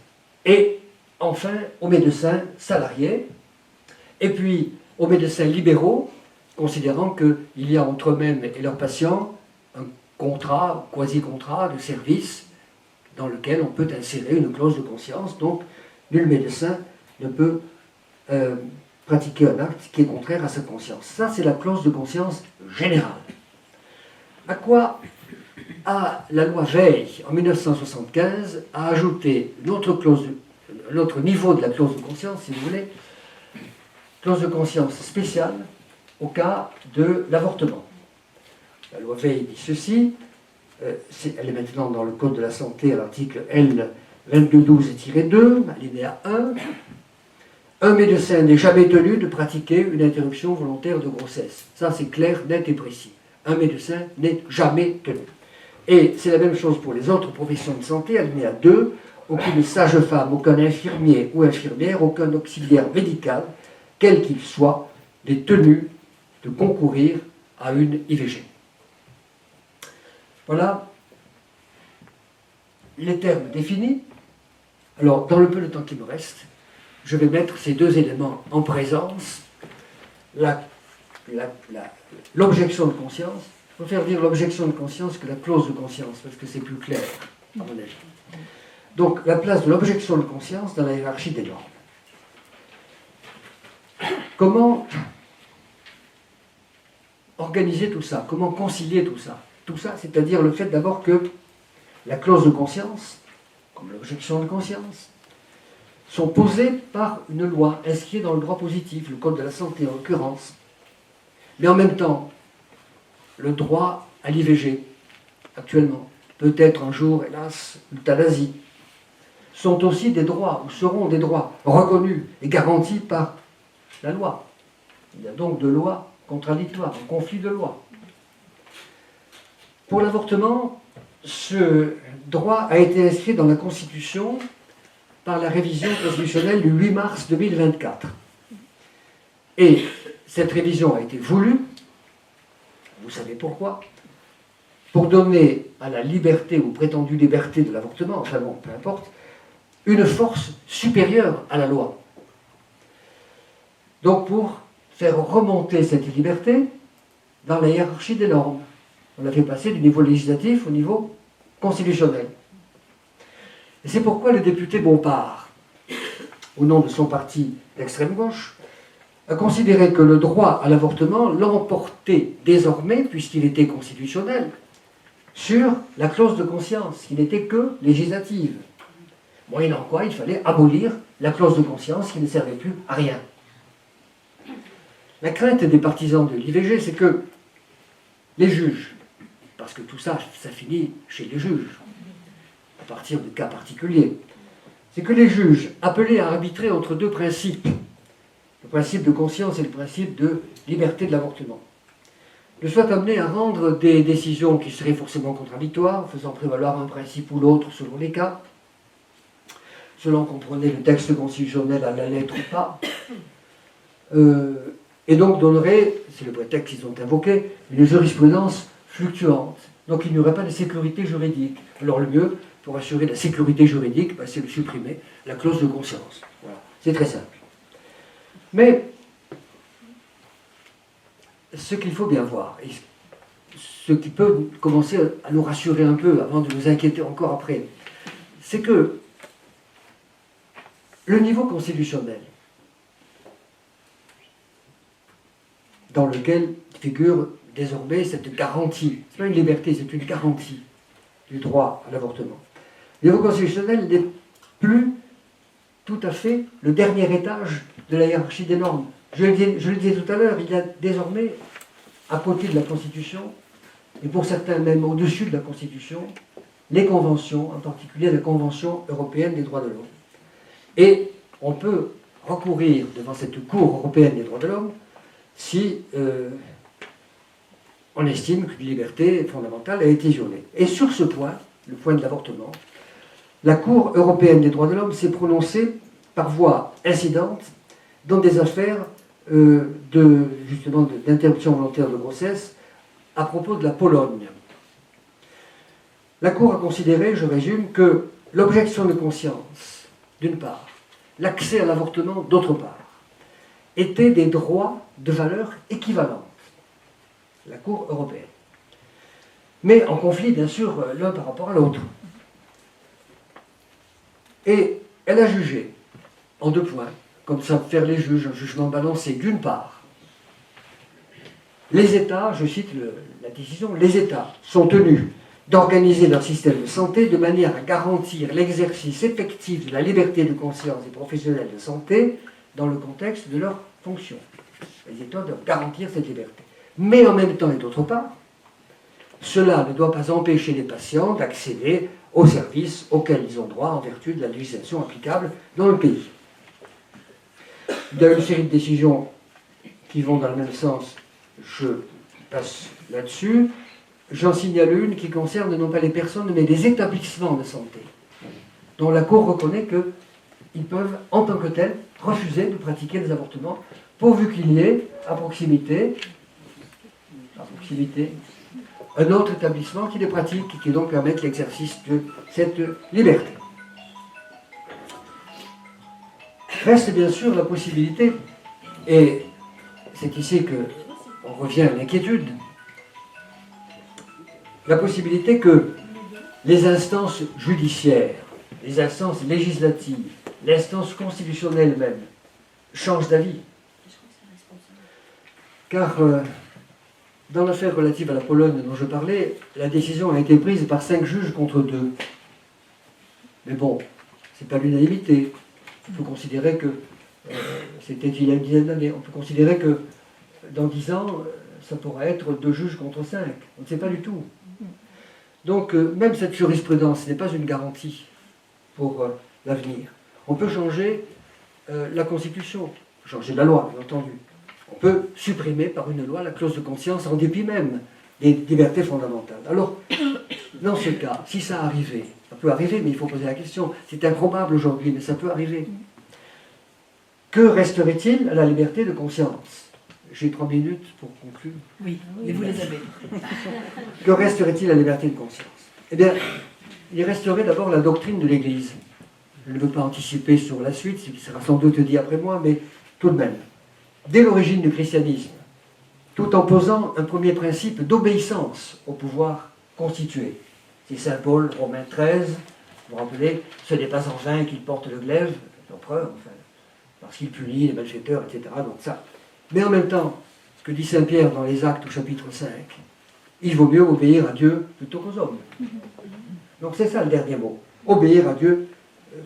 et enfin aux médecins salariés, et puis aux médecins libéraux, considérant qu'il y a entre eux-mêmes et leurs patients un contrat, quasi-contrat de service dans lequel on peut insérer une clause de conscience. Donc, nul médecin ne peut pratiquer un acte qui est contraire à sa conscience. Ça, c'est la clause de conscience générale. À quoi la loi Veil, en 1975, a ajouté l'autre niveau de la clause de conscience, si vous voulez, clause de conscience spéciale au cas de l'avortement. La loi Veil dit ceci, elle est maintenant dans le Code de la santé à l'article L 2212-2, alinéa 1. un médecin n'est jamais tenu de pratiquer une interruption volontaire de grossesse. Ça, c'est clair, net et précis. Un médecin n'est jamais tenu. Et c'est la même chose pour les autres professions de santé, alinéa 2. Aucune sage-femme, aucun infirmier ou infirmière, aucun auxiliaire médical, quel qu'il soit, n'est tenu de concourir à une IVG. Voilà les termes définis. Alors, dans le peu de temps qui me reste, je vais mettre ces deux éléments en présence. L'objection de conscience. Je préfère dire l'objection de conscience que la clause de conscience, parce que c'est plus clair, à mon avis. Donc, la place de l'objection de conscience dans la hiérarchie des normes. Comment organiser tout ça? Comment concilier tout ça? Tout ça, c'est-à-dire le fait d'abord que la clause de conscience, comme l'objection de conscience, sont posées par une loi inscrite dans le droit positif, le Code de la santé en l'occurrence, mais en même temps, le droit à l'IVG, actuellement, peut-être un jour, hélas, l'euthanasie, sont aussi des droits, ou seront des droits reconnus et garantis par la loi. Il y a donc de lois contradictoires, un conflit de lois. Pour l'avortement, ce droit a été inscrit dans la Constitution par la révision constitutionnelle du 8 mars 2024. Et cette révision a été voulue, vous savez pourquoi, pour donner à la liberté ou prétendue liberté de l'avortement, enfin bon, peu importe, une force supérieure à la loi. Donc pour faire remonter cette liberté dans la hiérarchie des normes. On l'a fait passer du niveau législatif au niveau constitutionnel. Et c'est pourquoi le député Bompard, au nom de son parti d'extrême gauche, a considéré que le droit à l'avortement l'emportait désormais, puisqu'il était constitutionnel, sur la clause de conscience, qui n'était que législative. Moyennant quoi, il fallait abolir la clause de conscience qui ne servait plus à rien. La crainte des partisans de l'IVG, c'est que les juges, parce que tout ça, ça finit chez les juges, à partir de cas particuliers, c'est que les juges, appelés à arbitrer entre deux principes, le principe de conscience et le principe de liberté de l'avortement, ne soient amenés à rendre des décisions qui seraient forcément contradictoires, faisant prévaloir un principe ou l'autre selon les cas, selon qu'on prenait le texte constitutionnel à la lettre ou pas, et donc donnerait, c'est le prétexte qu'ils ont invoqué, une jurisprudence fluctuante. Donc il n'y aurait pas de sécurité juridique. Alors le mieux, pour assurer la sécurité juridique, c'est de supprimer la clause de conscience. Voilà. C'est très simple. Mais ce qu'il faut bien voir, et ce qui peut commencer à nous rassurer un peu avant de nous inquiéter encore après, c'est que le niveau constitutionnel dans lequel figure désormais cette garantie, ce n'est pas une liberté, c'est une garantie du droit à l'avortement. Le niveau constitutionnel n'est plus tout à fait le dernier étage de la hiérarchie des normes. Je le disais tout à l'heure, il y a désormais, à côté de la Constitution, et pour certains même au-dessus de la Constitution, les conventions, en particulier la Convention européenne des droits de l'homme. Et on peut recourir devant cette Cour européenne des droits de l'homme si on estime qu'une liberté fondamentale a été violée. Et sur ce point, le point de l'avortement, la Cour européenne des droits de l'homme s'est prononcée par voie incidente dans des affaires d'interruption volontaire de grossesse à propos de la Pologne. La Cour a considéré, je résume, que l'objection de conscience, d'une part, l'accès à l'avortement, d'autre part, étaient des droits de valeur équivalente. La Cour européenne. Mais en conflit, bien sûr, l'un par rapport à l'autre. Et elle a jugé, en deux points, comme ça faire les juges, un jugement balancé. D'une part, les États, je cite la décision, les États sont tenus d'organiser leur système de santé de manière à garantir l'exercice effectif de la liberté de conscience des professionnels de santé dans le contexte de leurs fonctions. Les États doivent garantir cette liberté. Mais en même temps et d'autre part, cela ne doit pas empêcher les patients d'accéder aux services auxquels ils ont droit en vertu de la législation applicable dans le pays. Il y a une série de décisions qui vont dans le même sens. Je passe là-dessus. J'en signale une qui concerne non pas les personnes, mais les établissements de santé, dont la Cour reconnaît qu'ils peuvent, en tant que tels, refuser de pratiquer les avortements, pourvu qu'il y ait à proximité, un autre établissement qui les pratique et qui donc permet l'exercice de cette liberté. Reste bien sûr la possibilité, et c'est ici qu'on revient à l'inquiétude, la possibilité que les instances judiciaires, les instances législatives, l'instance constitutionnelle même, changent d'avis. Car dans l'affaire relative à la Pologne dont je parlais, la décision a été prise par 5 juges contre 2. Mais bon, c'est pas l'unanimité. On peut considérer que c'était il y a une dizaine d'années. On peut considérer que dans 10 ans, ça pourrait être 2 juges contre 5. On ne sait pas du tout. Donc, même cette jurisprudence n'est pas une garantie pour l'avenir. On peut changer la Constitution, changer la loi, bien entendu. On peut supprimer par une loi la clause de conscience en dépit même des libertés fondamentales. Alors, dans ce cas, si ça arrivait, ça peut arriver, mais il faut poser la question, c'est improbable aujourd'hui, mais ça peut arriver. Que resterait-il à la liberté de conscience? J'ai 3 minutes pour conclure. Oui, mais vous les avez. Que resterait-il à la liberté de conscience? Eh bien, il resterait d'abord la doctrine de l'Église. Je ne veux pas anticiper sur la suite, ce qui sera sans doute dit après moi, mais tout de même. Dès l'origine du christianisme, tout en posant un premier principe d'obéissance au pouvoir constitué. C'est Saint Paul, Romains 13, vous vous rappelez, ce n'est pas en vain qu'il porte le glaive, l'empereur, enfin, parce qu'il punit les malfaiteurs, etc. Donc ça. Mais en même temps, ce que dit Saint Pierre dans les Actes au chapitre 5, il vaut mieux obéir à Dieu plutôt qu'aux hommes. Donc c'est ça le dernier mot, obéir à Dieu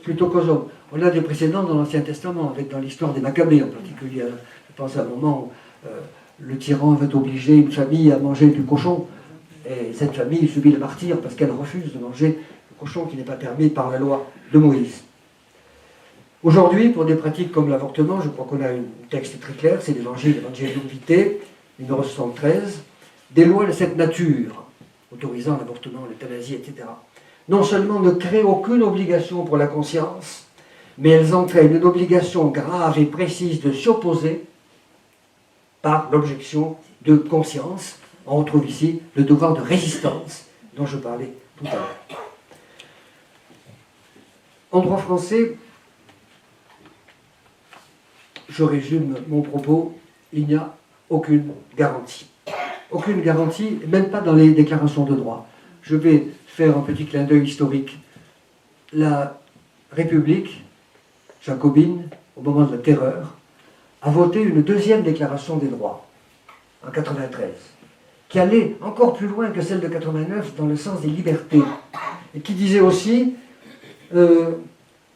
plutôt qu'aux hommes. On a des précédents dans l'Ancien Testament, avec dans l'histoire des Maccabées en particulier. Je pense à un moment où le tyran veut obliger une famille à manger du cochon, et cette famille subit le martyre parce qu'elle refuse de manger le cochon qui n'est pas permis par la loi de Moïse. Aujourd'hui, pour des pratiques comme l'avortement, je crois qu'on a un texte très clair, c'est l'Évangile Vitae, numéro 73, des lois de cette nature, autorisant l'avortement, l'euthanasie, etc. Non seulement ne créent aucune obligation pour la conscience, mais elles entraînent une obligation grave et précise de s'y opposer par l'objection de conscience. On retrouve ici le devoir de résistance dont je parlais tout à l'heure. En droit français, je résume mon propos, il n'y a aucune garantie. Aucune garantie, même pas dans les déclarations de droit. Je vais faire un petit clin d'œil historique. La République jacobine, au moment de la Terreur, a voté une deuxième déclaration des droits, en 93, qui allait encore plus loin que celle de 89 dans le sens des libertés, et qui disait aussi le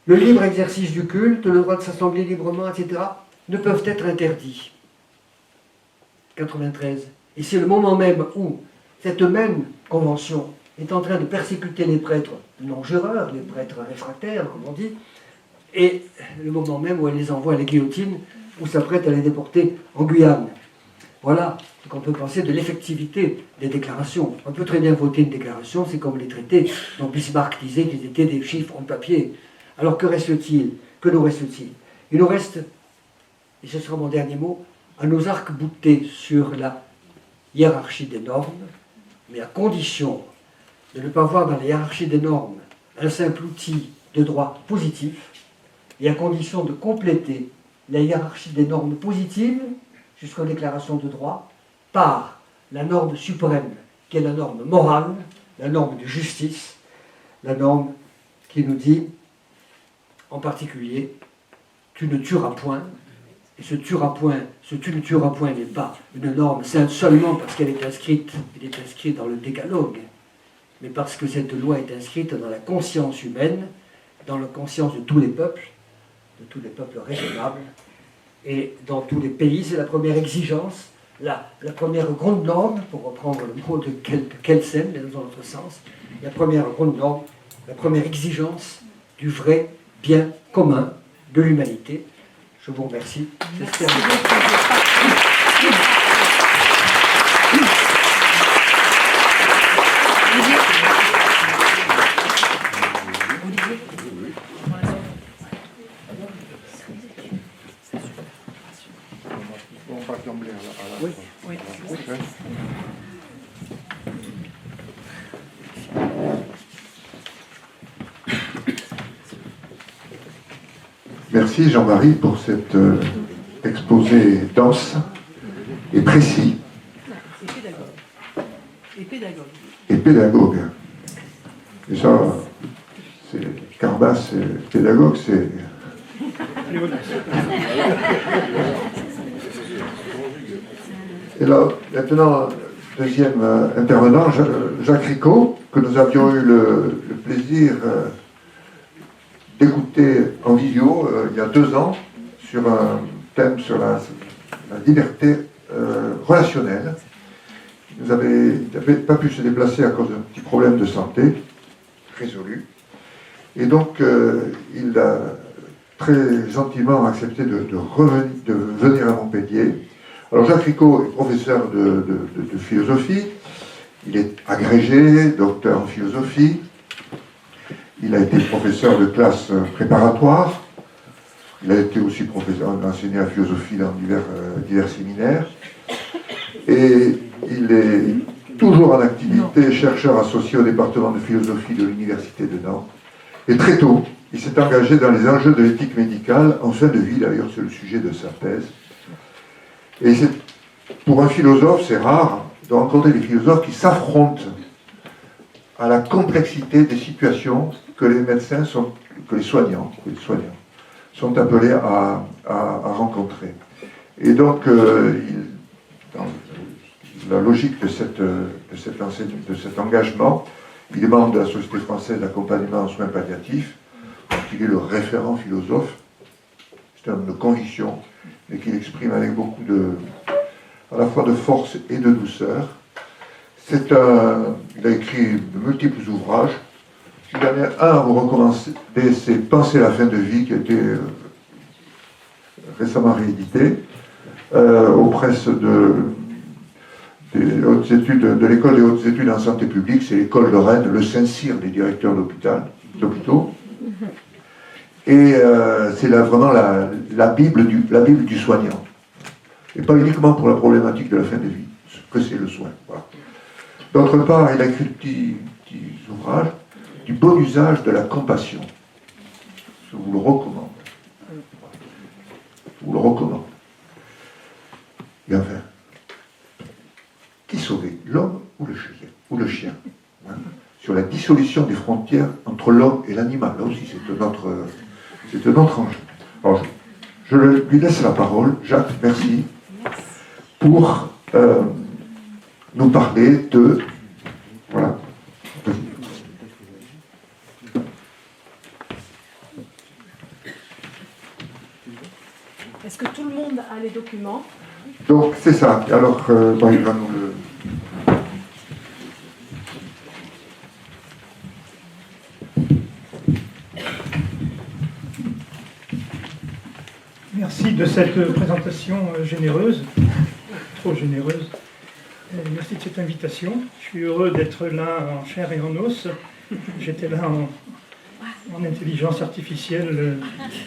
libre exercice du culte, le droit de s'assembler librement, etc., ne peuvent être interdits. 93. Et c'est le moment même où cette même convention est en train de persécuter les prêtres non-jureurs, les prêtres réfractaires, comme on dit, et le moment même où elle les envoie à la guillotine, ou s'apprête à les déporter en Guyane. Voilà ce qu'on peut penser de l'effectivité des déclarations. On peut très bien voter une déclaration, c'est comme les traités dont Bismarck disait qu'ils étaient des chiffres en papier. Alors que reste-t-il? Que nous reste-t-il? Il nous reste, et ce sera mon dernier mot, à nous arc-bouter sur la hiérarchie des normes, mais à condition de ne pas voir dans la hiérarchie des normes un simple outil de droit positif, et à condition de compléter la hiérarchie des normes positives jusqu'aux déclarations de droit par la norme suprême, qui est la norme morale, la norme de justice, la norme qui nous dit, en particulier, tu ne tueras point. Et ce tu ne tueras point n'est pas une norme sainte seulement parce qu'elle est inscrite dans le décalogue, mais parce que cette loi est inscrite dans la conscience humaine, dans la conscience de tous les peuples raisonnables, et dans tous les pays. C'est la première exigence, la première grande norme, pour reprendre le mot de Kelsen, mais dans notre sens, la première grande norme, la première exigence du vrai bien commun de l'humanité. Je vous remercie. Merci J'espère- On passe d'emblée à la... Oui. Oui. Merci Jean-Marie pour cet exposé dense et précis Et pédagogue. Et pédagogue. et pédagogue. Et ça, c'est Carbas, c'est pédagogue, c'est... Et là, maintenant, deuxième intervenant, Jacques Ricot, que nous avions eu le plaisir d'écouter en vidéo il y a 2 ans sur un thème sur la liberté relationnelle. Il n'avait pas pu se déplacer à cause d'un petit problème de santé résolu. Et donc, il a très gentiment accepté de venir à Montpellier. Alors, Jacques Ricot est professeur de philosophie. Il est agrégé, docteur en philosophie. Il a été professeur de classe préparatoire. Il a été aussi professeur, enseigné la philosophie dans divers séminaires. Et il est toujours en activité, chercheur associé au département de philosophie de l'Université de Nantes. Et très tôt, il s'est engagé dans les enjeux de l'éthique médicale, en fin de vie d'ailleurs, c'est le sujet de sa thèse. Et pour un philosophe, c'est rare de rencontrer des philosophes qui s'affrontent à la complexité des situations que les médecins que les soignants sont appelés à rencontrer. Et donc, dans la logique de cet engagement, il est membre de la Société française d'accompagnement en soins palliatifs, il est le référent philosophe. C'est un homme de conviction, mais qu'il exprime avec beaucoup à la fois de force et de douceur. Il a écrit de multiples ouvrages. Il y en a un à vous recommander, c'est Penser la fin de vie, qui a été récemment réédité aux presses des hautes études, de l'école des hautes études en santé publique. C'est l'école de Rennes, le Saint-Cyr des directeurs d'hôpitaux. Et c'est vraiment la Bible du soignant. Et pas uniquement pour la problématique de la fin de vie, ce que c'est le soin. Voilà. D'autre part, il a écrit des petits ouvrages du bon usage de la compassion. Je vous le recommande. Je vous le recommande. Et enfin, qui sauver, l'homme ou le chien hein, sur la dissolution des frontières entre l'homme et l'animal. Là aussi, c'est un autre enjeu. Alors, je lui laisse la parole. Jacques, merci, pour nous parler de... Voilà. Est-ce que tout le monde a les documents? Donc, c'est ça. Alors, il va nous le... Merci de cette présentation généreuse, trop généreuse. Merci de cette invitation. Je suis heureux d'être là en chair et en os. J'étais là en intelligence artificielle,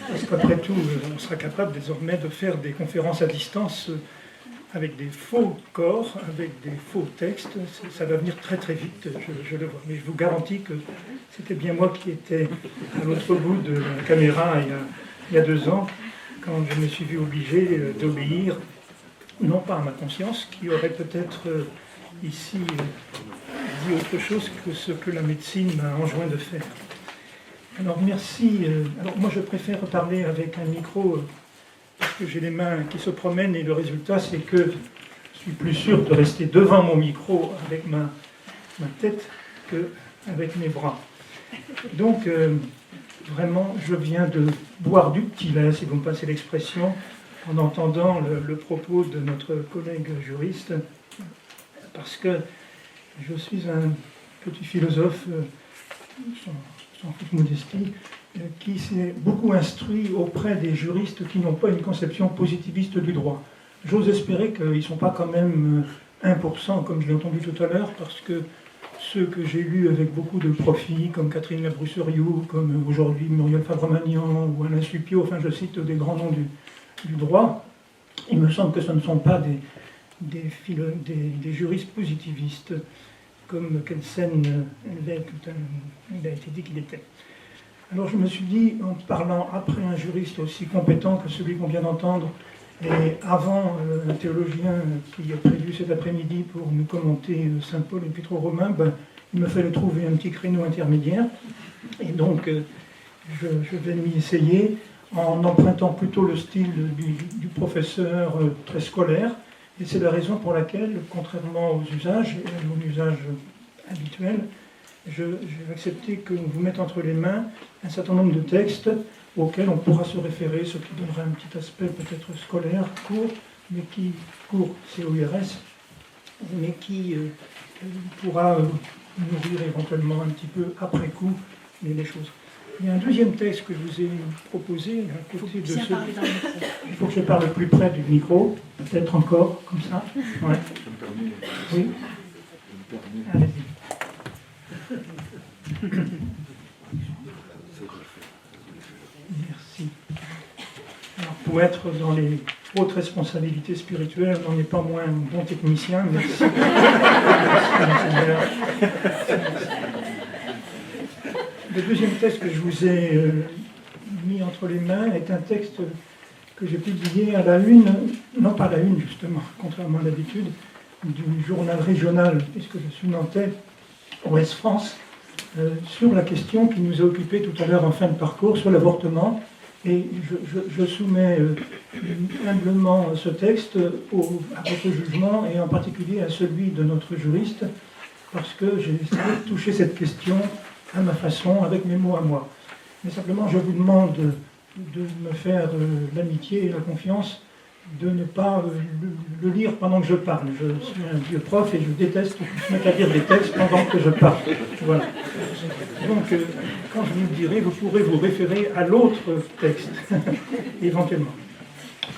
parce qu'après tout, on sera capable désormais de faire des conférences à distance avec des faux corps, avec des faux textes. Ça va venir très très vite, je le vois. Mais je vous garantis que c'était bien moi qui étais à l'autre bout de la caméra il y a 2 ans, quand je me suis vu obligé d'obéir, non pas à ma conscience, qui aurait peut-être ici dit autre chose que ce que la médecine m'a enjoint de faire. Alors merci. Alors moi je préfère parler avec un micro parce que j'ai les mains qui se promènent et le résultat c'est que je suis plus sûr de rester devant mon micro avec ma tête qu'avec mes bras. Donc vraiment je viens de boire du petit lait, si vous me passez l'expression, en entendant le propos de notre collègue juriste, parce que je suis un petit philosophe sans toute modestie, qui s'est beaucoup instruit auprès des juristes qui n'ont pas une conception positiviste du droit. J'ose espérer qu'ils ne sont pas quand même 1%, comme je l'ai entendu tout à l'heure, parce que ceux que j'ai lus avec beaucoup de profit, comme Catherine Labrousseriou, comme aujourd'hui Muriel Fabre-Magnan ou Alain Suppiot, enfin je cite des grands noms du droit, il me semble que ce ne sont pas des juristes positivistes, comme Kelsen il a été dit qu'il était. Alors je me suis dit, en parlant après un juriste aussi compétent que celui qu'on vient d'entendre, et avant un théologien qui est prévu cet après-midi pour nous commenter Saint Paul et l'Épître aux Romains, il me fallait trouver un petit créneau intermédiaire. Et donc je vais m'y essayer en empruntant plutôt le style du professeur très scolaire. Et c'est la raison pour laquelle, contrairement aux usages, et à mon usage habituel, j'ai accepté qu'on vous mette entre les mains un certain nombre de textes auxquels on pourra se référer, ce qui donnera un petit aspect peut-être scolaire, court, mais qui, court, COIRS, mais qui pourra nourrir éventuellement un petit peu après coup les choses. Il y a un deuxième texte que je vous ai proposé à côté de ce. Il faut que je parle plus près du micro, peut-être encore, comme ça. Ouais. Oui. Allez-y. Merci. Alors, pour être dans les hautes responsabilités spirituelles, on n'en est pas moins un bon technicien. Merci. Le deuxième texte que je vous ai mis entre les mains est un texte que j'ai publié à la une, non pas à la une justement, contrairement à l'habitude, du journal régional, puisque je suis nantais, Ouest France, sur la question qui nous a occupé tout à l'heure en fin de parcours, sur l'avortement. Et je soumets humblement ce texte à votre jugement, et en particulier à celui de notre juriste, parce que j'ai essayé de toucher cette question à ma façon, avec mes mots à moi. Mais simplement, je vous demande de me faire l'amitié et la confiance de ne pas le lire pendant que je parle. Je suis un vieux prof et je déteste qu'on se mette à lire des textes pendant que je parle. Voilà. Donc, quand je vous le dirai, vous pourrez vous référer à l'autre texte, éventuellement.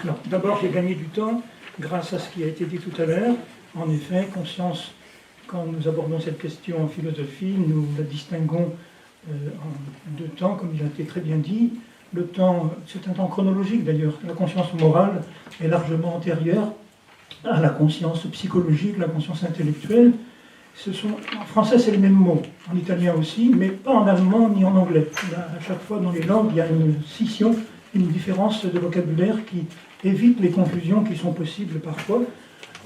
Alors, d'abord, j'ai gagné du temps grâce à ce qui a été dit tout à l'heure. En effet, conscience, quand nous abordons cette question en philosophie, nous la distinguons en deux temps, comme il a été très bien dit. Le temps, c'est un temps chronologique d'ailleurs. La conscience morale est largement antérieure à la conscience psychologique, la conscience intellectuelle. En français, c'est les mêmes mots, en italien aussi, mais pas en allemand ni en anglais. À chaque fois, dans les langues, il y a une scission, une différence de vocabulaire qui évite les confusions qui sont possibles parfois.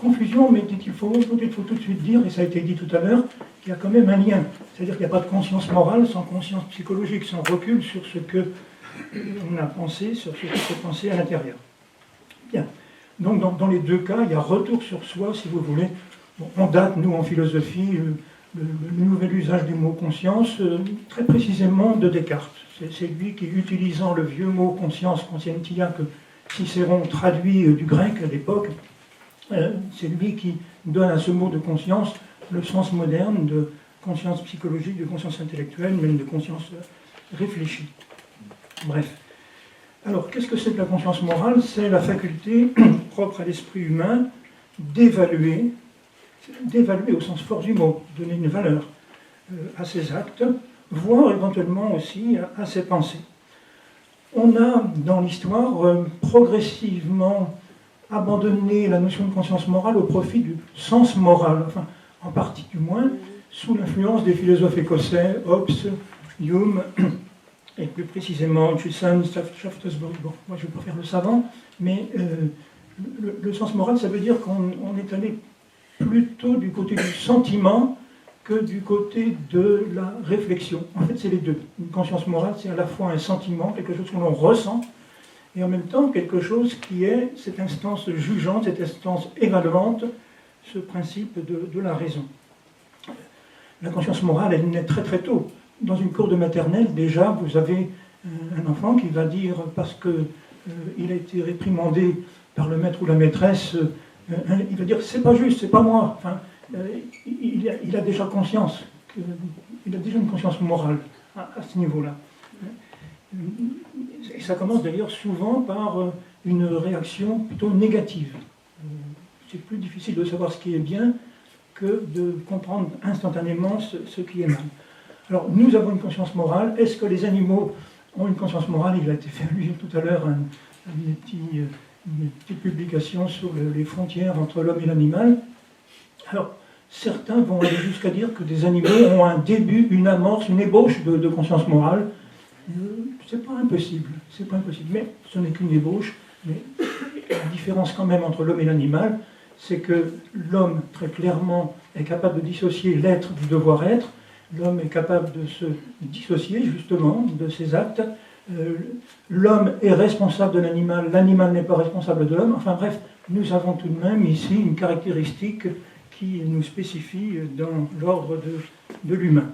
Confusion, mais il faut tout de suite dire, et ça a été dit tout à l'heure, qu'il y a quand même un lien. C'est-à-dire qu'il n'y a pas de conscience morale sans conscience psychologique, sans recul sur ce que on a pensé, sur ce qui s'est pensé à l'intérieur. Bien. Donc dans les deux cas, il y a retour sur soi, si vous voulez. Bon, on date, nous, en philosophie, le nouvel usage du mot conscience, très précisément de Descartes. C'est lui qui, utilisant le vieux mot conscience, conscientia, que Cicéron traduit du grec à l'époque, c'est lui qui donne à ce mot de conscience le sens moderne de conscience psychologique, de conscience intellectuelle, même de conscience réfléchie. Bref. Alors, qu'est-ce que c'est que la conscience morale? C'est la faculté propre à l'esprit humain d'évaluer au sens fort du mot, donner une valeur à ses actes, voire éventuellement aussi à ses pensées. On a, dans l'histoire, progressivement abandonné la notion de conscience morale au profit du sens moral, enfin, en partie du moins, sous l'influence des philosophes écossais, Hobbes, Hume, et plus précisément Hutcheson, Shaftesbury. Bon, moi je ne vais pas faire le savant, mais le sens moral, ça veut dire qu'on est allé plutôt du côté du sentiment que du côté de la réflexion. En fait, c'est les deux. Une conscience morale, c'est à la fois un sentiment, quelque chose que l'on ressent, et en même temps quelque chose qui est cette instance jugeante, cette instance évaluante, ce principe de la raison. La conscience morale, elle naît très très tôt. Dans une cour de maternelle, déjà, vous avez un enfant qui va dire, parce qu'il a été réprimandé par le maître ou la maîtresse, il va dire, c'est pas juste, c'est pas moi. Enfin, il a déjà conscience, il a déjà une conscience morale à ce niveau-là. Et ça commence d'ailleurs souvent par une réaction plutôt négative. C'est plus difficile de savoir ce qui est bien que de comprendre instantanément ce qui est mal. Alors, nous avons une conscience morale. Est-ce que les animaux ont une conscience morale? Il a été fait allusion tout à l'heure à une petite publication sur les frontières entre l'homme et l'animal. Alors, certains vont aller jusqu'à dire que des animaux ont un début, une amorce, une ébauche de conscience morale. C'est pas impossible, mais ce n'est qu'une ébauche. Mais la différence quand même entre l'homme et l'animal, c'est que l'homme, très clairement, est capable de dissocier l'être du devoir-être. L'homme est capable de se dissocier, justement, de ses actes. L'homme est responsable de l'animal, l'animal n'est pas responsable de l'homme. Enfin bref, nous avons tout de même ici une caractéristique qui nous spécifie dans l'ordre de l'humain.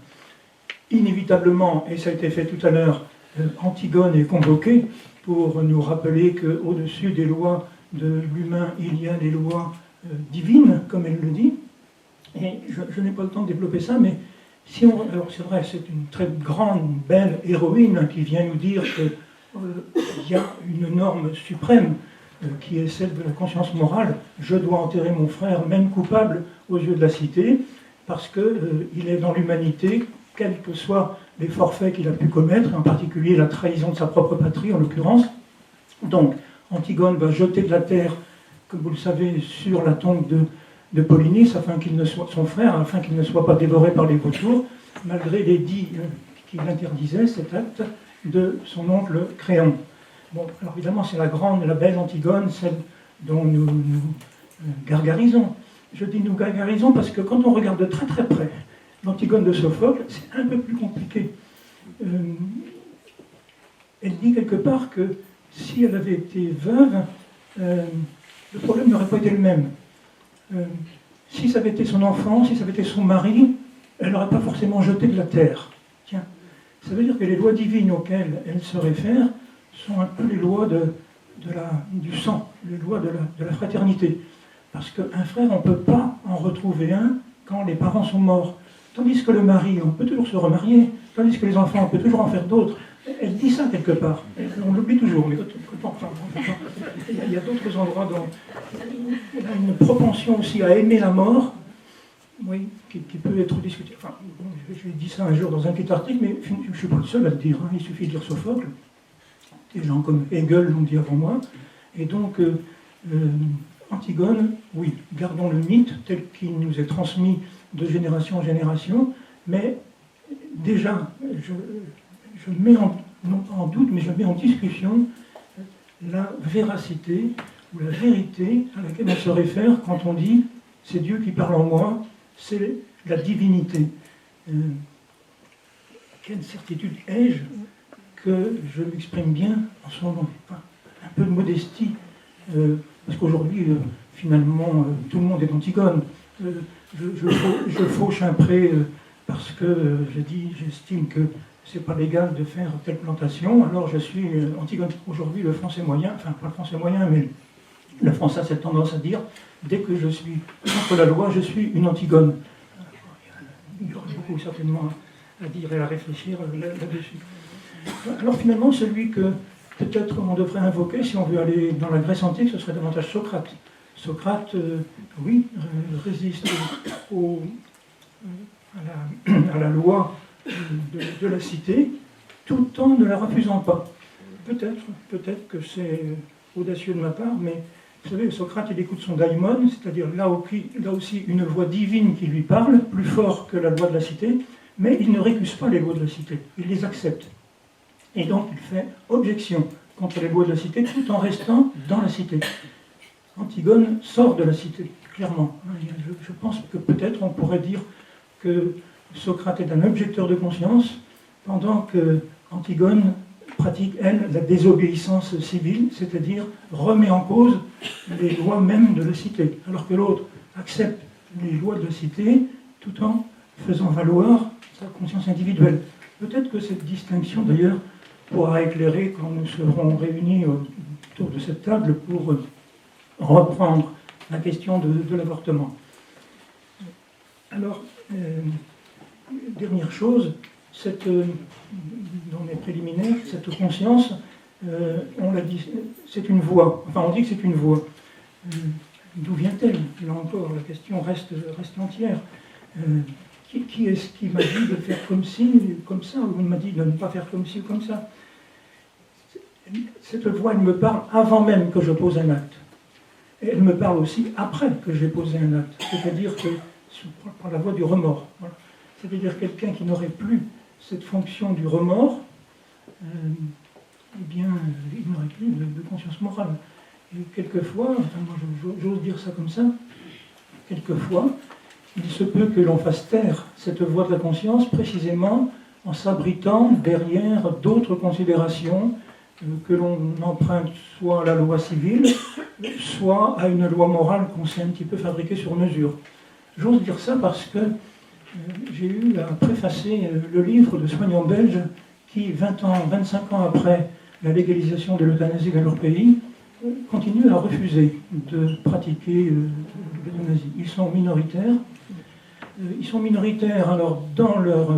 Inévitablement, et ça a été fait tout à l'heure, Antigone est convoquée pour nous rappeler qu'au-dessus des lois de l'humain, il y a les lois divines, comme elle le dit. Et je n'ai pas le temps de développer ça, mais alors c'est vrai, c'est une très grande, belle héroïne qui vient nous dire qu'il y a une norme suprême qui est celle de la conscience morale. Je dois enterrer mon frère, même coupable, aux yeux de la cité, parce qu'il est dans l'humanité, quels que soient les forfaits qu'il a pu commettre, en particulier la trahison de sa propre patrie, en l'occurrence. Donc, Antigone va jeter de la terre, comme vous le savez, sur la tombe de Polynice, son frère, afin qu'il ne soit pas dévoré par les vautours, malgré l'édit qui l'interdisaient, cet acte de son oncle Créon. Bon, alors évidemment, c'est la grande, la belle Antigone, celle dont nous gargarisons. Je dis nous gargarisons parce que quand on regarde de très très près l'Antigone de Sophocle, c'est un peu plus compliqué. Elle dit quelque part que si elle avait été veuve, le problème n'aurait pas été le même. Si ça avait été son enfant, si ça avait été son mari, elle n'aurait pas forcément jeté de la terre. Tiens, ça veut dire que les lois divines auxquelles elle se réfère sont un peu les lois du sang, les lois de la fraternité. Parce qu'un frère, on ne peut pas en retrouver un quand les parents sont morts. Tandis que le mari, on peut toujours se remarier. Tandis que les enfants, on peut toujours en faire d'autres. Elle dit ça quelque part. On l'oublie toujours. Mais il y a d'autres endroits dont elle a une propension aussi à aimer la mort, oui, qui peut être discutée. Enfin, je lui ai dit ça un jour dans un petit article, mais je ne suis pas le seul à le dire. Il suffit de lire Sophocle. Des gens comme Hegel l'ont dit avant moi. Et donc, Antigone, oui, gardons le mythe tel qu'il nous est transmis de génération en génération, mais déjà, je mets non pas en doute, mais je mets en discussion la véracité ou la vérité à laquelle on se réfère quand on dit « c'est Dieu qui parle en moi », c'est la divinité. Quelle certitude ai-je que je m'exprime bien en ce moment? Enfin, un peu de modestie, parce qu'aujourd'hui, finalement, tout le monde est Antigone. Je fauche un pré parce que j'estime que c'est pas légal de faire telle plantation, alors je suis Antigone. Aujourd'hui, le français moyen, enfin pas le français moyen, mais le français a cette tendance à dire, dès que je suis contre la loi, je suis une Antigone. Il y aurait beaucoup certainement à dire et à réfléchir là-dessus. Alors finalement, celui que peut-être on devrait invoquer, si on veut aller dans la Grèce antique, ce serait davantage Socrate. Socrate, oui, résiste à la loi de la cité, tout en ne la refusant pas. Peut-être que c'est audacieux de ma part, mais vous savez, Socrate, il écoute son daimon, c'est-à-dire là aussi une voix divine qui lui parle, plus fort que la loi de la cité, mais il ne récuse pas les lois de la cité, il les accepte. Et donc il fait objection contre les lois de la cité tout en restant dans la cité. Antigone sort de la cité, clairement. Je pense que peut-être on pourrait dire que Socrate est un objecteur de conscience, pendant que Antigone pratique, elle, la désobéissance civile, c'est-à-dire remet en cause les lois mêmes de la cité, alors que l'autre accepte les lois de la cité tout en faisant valoir sa conscience individuelle. Peut-être que cette distinction, d'ailleurs, pourra éclairer quand nous serons réunis autour de cette table pour reprendre la question de l'avortement. Alors, dernière chose, dans les préliminaires, cette conscience, on l'a dit, c'est une voix. Enfin, on dit que c'est une voix. D'où vient-elle? Là encore, la question reste entière. Qui est-ce qui m'a dit de faire comme ci, comme ça, ou m'a dit de ne pas faire comme ci ou comme ça? Cette voix, elle me parle avant même que je pose un acte. Et elle me parle aussi après que j'ai posé un acte. C'est-à-dire que, par la voie du remords. Voilà. C'est-à-dire quelqu'un qui n'aurait plus cette fonction du remords, eh bien, il n'aurait plus de conscience morale. Et quelquefois, enfin moi j'ose dire ça comme ça, quelquefois, il se peut que l'on fasse taire cette voix de la conscience précisément en s'abritant derrière d'autres considérations que l'on emprunte soit à la loi civile, soit à une loi morale qu'on s'est un petit peu fabriquée sur mesure. J'ose dire ça parce que j'ai eu à préfacer le livre de soignants belges qui, 25 ans après la légalisation de l'euthanasie dans leur pays, continuent à refuser de pratiquer l'euthanasie. Ils sont minoritaires. Ils sont minoritaires alors dans leur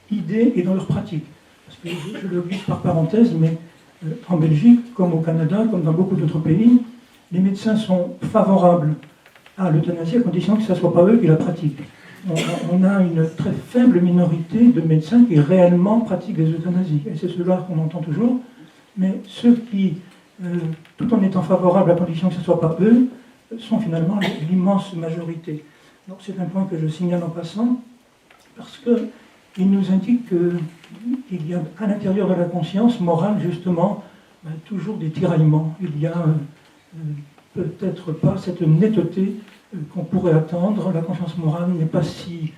idée et dans leur pratique. Parce que je le glisse par parenthèse, mais en Belgique, comme au Canada, comme dans beaucoup d'autres pays, les médecins sont favorables à l'euthanasie à condition que ce ne soit pas eux qui la pratiquent. On a une très faible minorité de médecins qui réellement pratiquent les euthanasies. Et c'est cela qu'on entend toujours. Mais ceux qui, tout en étant favorables à condition que ce ne soit pas eux, sont finalement l'immense majorité. Donc c'est un point que je signale en passant, parce qu'il nous indique qu'il y a à l'intérieur de la conscience morale, justement, toujours des tiraillements. Il y a peut-être pas cette netteté qu'on pourrait attendre. La conscience morale n'est pas si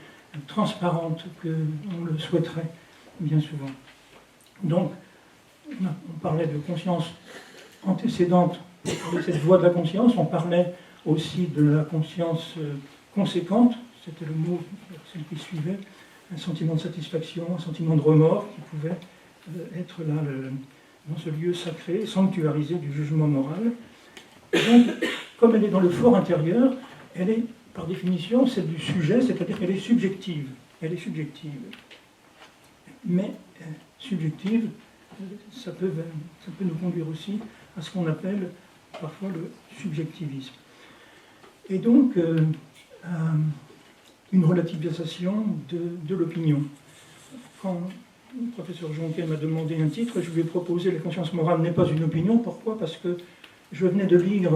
transparente qu'on le souhaiterait, bien souvent. Donc, on parlait de conscience antécédente pour parler de cette voie de la conscience. On parlait aussi de la conscience conséquente, c'était le mot, celle qui suivait, un sentiment de satisfaction, un sentiment de remords qui pouvait être là dans ce lieu sacré, sanctuarisé du jugement moral. Et donc, comme elle est dans le fort intérieur, elle est, par définition, celle du sujet, c'est-à-dire qu'elle est subjective. Elle est subjective. Mais subjective, ça peut nous conduire aussi à ce qu'on appelle parfois le subjectivisme. Et donc, une relativisation de l'opinion. Quand le professeur Jonquet m'a demandé un titre, je lui ai proposé « La conscience morale n'est pas une opinion ». Pourquoi? Parce que je venais de lire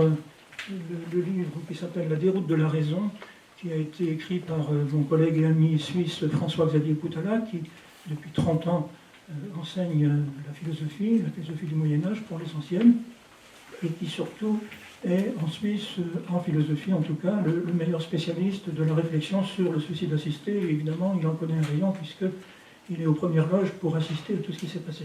le livre qui s'appelle « La déroute de la raison », qui a été écrit par mon collègue et ami suisse François-Xavier Poutala, qui, depuis 30 ans, enseigne la philosophie du Moyen-Âge pour l'essentiel, et qui surtout est en Suisse, en philosophie en tout cas, le meilleur spécialiste de la réflexion sur le suicide assisté. Et évidemment, il en connaît un rayon puisqu'il est aux premières loges pour assister à tout ce qui s'est passé.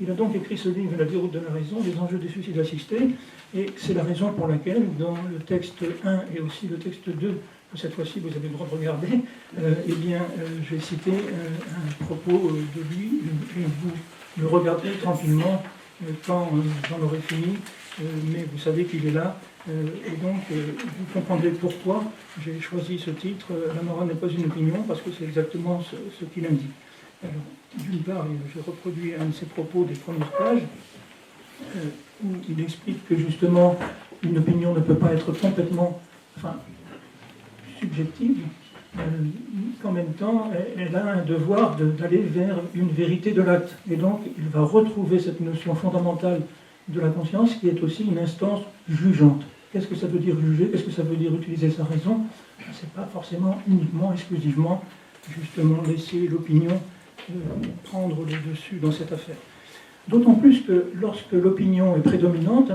Il a donc écrit ce livre, La déroute de la raison, les enjeux des suicides assistés, et c'est la raison pour laquelle, dans le texte 1 et aussi le texte 2, que cette fois-ci vous avez le droit de regarder, eh bien, j'ai cité un propos de lui, et vous le regarderez tranquillement quand j'en aurai fini, mais vous savez qu'il est là, et donc vous comprendrez pourquoi j'ai choisi ce titre, La morale n'est pas une opinion, parce que c'est exactement ce qu'il indique. Alors, d'une part, j'ai reproduit un de ses propos des premières pages, où il explique que justement, une opinion ne peut pas être complètement, subjective, qu'en même temps, elle a un devoir d'aller vers une vérité de l'acte. Et donc, il va retrouver cette notion fondamentale de la conscience qui est aussi une instance jugeante. Qu'est-ce que ça veut dire juger? Qu'est-ce que ça veut dire utiliser sa raison? Ce n'est pas forcément uniquement, exclusivement, justement, laisser l'opinion prendre le dessus dans cette affaire. D'autant plus que lorsque l'opinion est prédominante,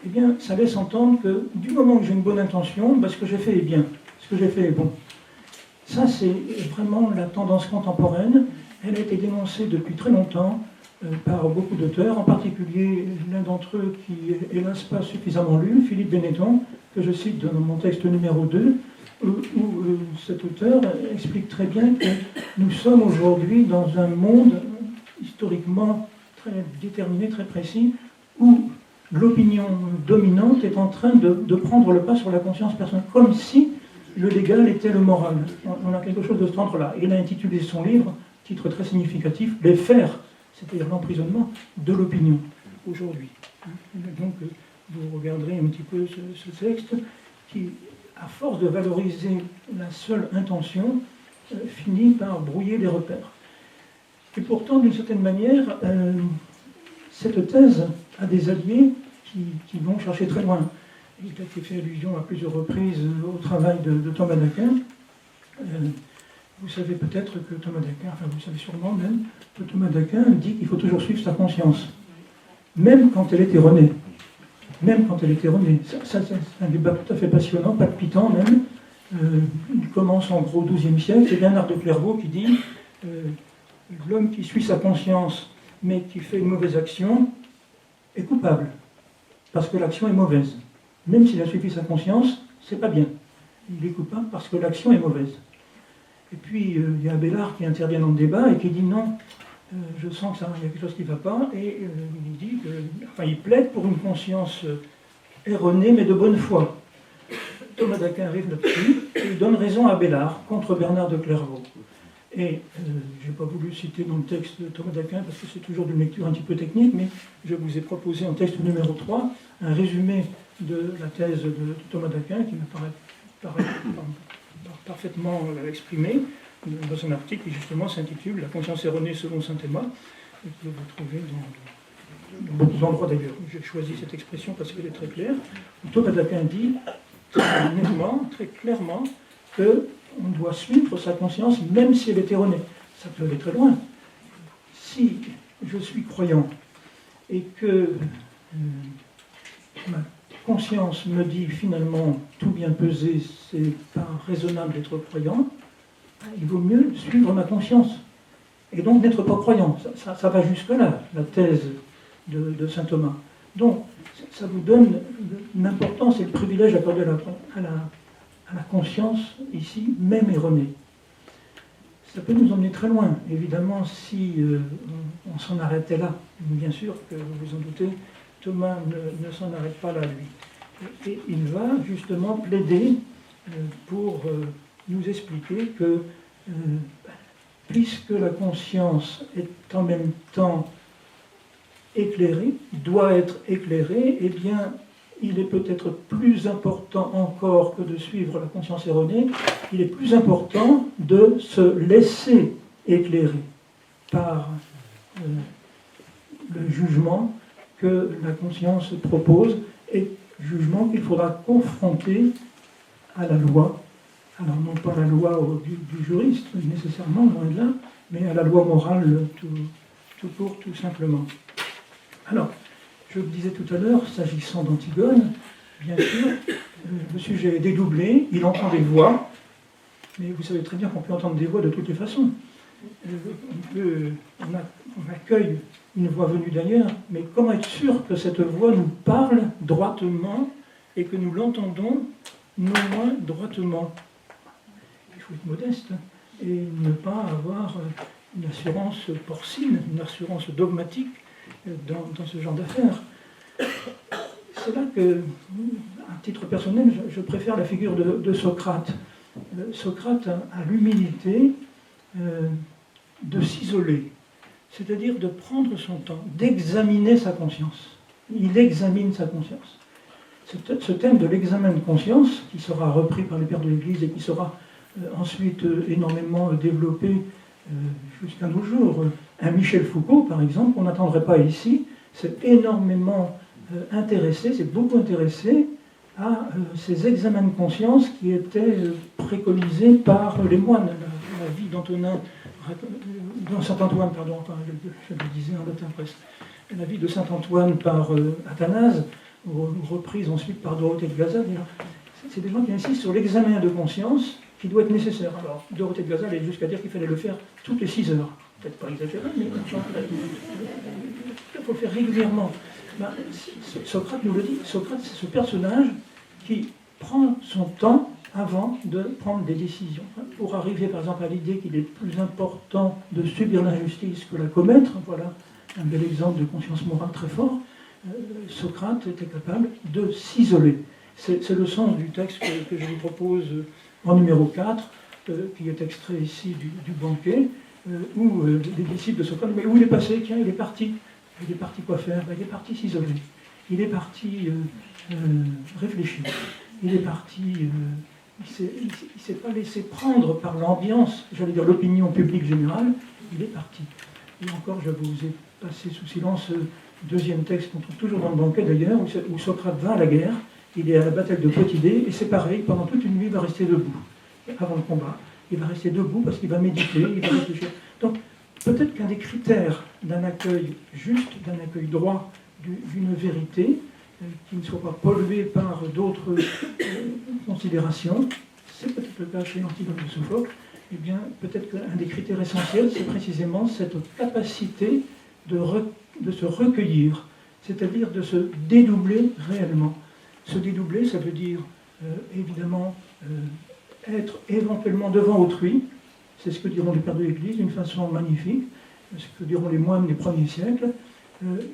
eh bien, ça laisse entendre que du moment que j'ai une bonne intention, ce que j'ai fait est bien, ce que j'ai fait est bon. Ça, c'est vraiment la tendance contemporaine. Elle a été dénoncée depuis très longtemps par beaucoup d'auteurs, en particulier l'un d'entre eux qui, hélas, pas suffisamment lu, Philippe Benetton, que je cite dans mon texte numéro 2, où cet auteur explique très bien que nous sommes aujourd'hui dans un monde historiquement très déterminé, très précis, où l'opinion dominante est en train de prendre le pas sur la conscience personnelle, comme si le légal était le moral. On a quelque chose de cet ordre-là. Il a intitulé son livre titre très significatif, les fers, c'est-à-dire l'emprisonnement de l'opinion, aujourd'hui. Donc, vous regarderez un petit peu ce texte qui, à force de valoriser la seule intention, finit par brouiller les repères. Et pourtant, d'une certaine manière, cette thèse a des alliés qui vont chercher très loin. Il a été fait allusion à plusieurs reprises au travail de Thomas d'Aquin. Vous savez peut-être que Thomas d'Aquin, enfin vous savez sûrement même, que Thomas d'Aquin dit qu'il faut toujours suivre sa conscience, même quand elle est erronée. Même quand elle est erronée. Ça, c'est un débat tout à fait passionnant, palpitant même. Il commence en gros au XIIe siècle. C'est Bernard de Clairvaux qui dit l'homme qui suit sa conscience mais qui fait une mauvaise action est coupable, parce que l'action est mauvaise. Même s'il a suivi sa conscience, c'est pas bien. Il est coupable parce que l'action est mauvaise. Et puis il y a Abélard qui intervient dans le débat et qui dit non, je sens qu'il y a quelque chose qui ne va pas, et il dit il plaide pour une conscience erronée mais de bonne foi. Thomas d'Aquin arrive là-dessus et il donne raison à Abélard contre Bernard de Clairvaux. Et je n'ai pas voulu citer dans le texte de Thomas d'Aquin parce que c'est toujours d'une lecture un petit peu technique, mais je vous ai proposé en texte numéro 3 un résumé de la thèse de Thomas d'Aquin qui me paraît parfaitement exprimé dans un article qui justement s'intitule « La conscience erronée selon saint Thomas », et que vous trouvez dans beaucoup d'endroits d'ailleurs. J'ai choisi cette expression parce qu'elle est très claire. Thomas d'Aquin dit très nettement, très clairement, qu'on doit suivre sa conscience même si elle est erronée. Ça peut aller très loin. Si je suis croyant et que ma conscience me dit finalement tout bien pesé, c'est pas raisonnable d'être croyant, il vaut mieux suivre ma conscience et donc n'être pas croyant. Ça va jusque-là, la thèse de saint Thomas. Donc, ça vous donne l'importance et le privilège accordé à la conscience, ici, même erronée. Ça peut nous emmener très loin, évidemment, si on s'en arrêtait là. Bien sûr que, vous vous en doutez, Thomas ne s'en arrête pas là, lui. Et il va justement plaider pour nous expliquer que, puisque la conscience est en même temps éclairée, doit être éclairée, eh bien, il est peut-être plus important encore que de suivre la conscience erronée, il est plus important de se laisser éclairer par le jugement que la conscience propose, et jugement qu'il faudra confronter à la loi. Alors non pas la loi du juriste, nécessairement, loin de là, mais à la loi morale tout court, tout simplement. Alors, je vous disais tout à l'heure, s'agissant d'Antigone, bien sûr, le sujet est dédoublé, il entend des voix, mais vous savez très bien qu'on peut entendre des voix de toutes les façons. On accueille une voix venue d'ailleurs, mais comment être sûr que cette voix nous parle droitement et que nous l'entendons non moins droitement? Il faut être modeste et ne pas avoir une assurance porcine, une assurance dogmatique dans ce genre d'affaires. C'est là que, à titre personnel, je préfère la figure de Socrate. Socrate a l'humilité de s'isoler, c'est-à-dire de prendre son temps, d'examiner sa conscience. Il examine sa conscience. Ce thème de l'examen de conscience, qui sera repris par les pères de l'Église et qui sera ensuite énormément développé jusqu'à nos jours. Un Michel Foucault, par exemple, qu'on n'attendrait pas ici, s'est énormément intéressé, s'est beaucoup intéressé à ces examens de conscience qui étaient préconisés par les moines. La vie d'Antonin, Saint-Antoine, pardon, je le disais en latin presque, la vie de Saint-Antoine par Athanase, reprise ensuite par Dorothée de Gaza. C'est des gens qui insistent sur l'examen de conscience qui doit être nécessaire. Alors, Dorothée de Gaza allait jusqu'à dire qu'il fallait le faire toutes les 6 heures. Peut-être pas exagéré, mais il faut le faire régulièrement. Socrate nous le dit, Socrate c'est ce personnage qui prend son temps avant de prendre des décisions. Pour arriver par exemple à l'idée qu'il est plus important de subir l'injustice que la commettre, voilà un bel exemple de conscience morale très fort, Socrate était capable de s'isoler. C'est le sens du texte que je vous propose en numéro 4, qui est extrait ici du banquet. où les disciples de Socrate, mais où il est passé? Tiens, il est parti. Il est parti quoi faire? Il est parti s'isoler. Il est parti réfléchir. Il est parti... il ne s'est pas laissé prendre par l'ambiance, j'allais dire l'opinion publique générale. Il est parti. Et encore, je vous ai passé sous silence ce deuxième texte qu'on trouve toujours dans le banquet d'ailleurs, où Socrate va à la guerre. Il est à la bataille de Potidée, et c'est pareil, pendant toute une nuit, il va rester debout. Avant le combat, il va rester debout parce qu'il va méditer, il va réfléchir. Donc, peut-être qu'un des critères d'un accueil juste, d'un accueil droit d'une vérité, qui ne soit pas pollué par d'autres considérations, c'est peut-être le cas chez Antigone de Sophocle, eh bien, peut-être qu'un des critères essentiels, c'est précisément cette capacité de se recueillir, c'est-à-dire de se dédoubler réellement. Se dédoubler, ça veut dire évidemment être éventuellement devant autrui, c'est ce que diront les pères de l'Église d'une façon magnifique, ce que diront les moines des premiers siècles,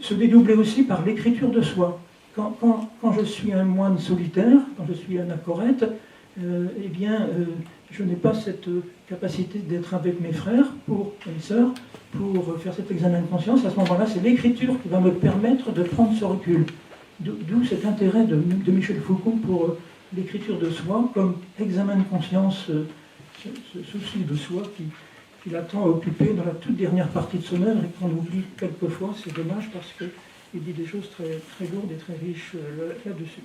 se dédoubler aussi par l'écriture de soi. Quand je suis un moine solitaire, quand je suis anachorète, eh bien, je n'ai pas cette capacité d'être avec mes frères, mes sœurs, pour faire cet examen de conscience. À ce moment-là, c'est l'écriture qui va me permettre de prendre ce recul. D'où cet intérêt de Michel Foucault pour l'écriture de soi comme examen de conscience, ce souci de soi qui l'a tant occupé dans la toute dernière partie de son œuvre et qu'on oublie quelquefois. C'est dommage parce qu'il dit des choses très, très lourdes et très riches là-dessus.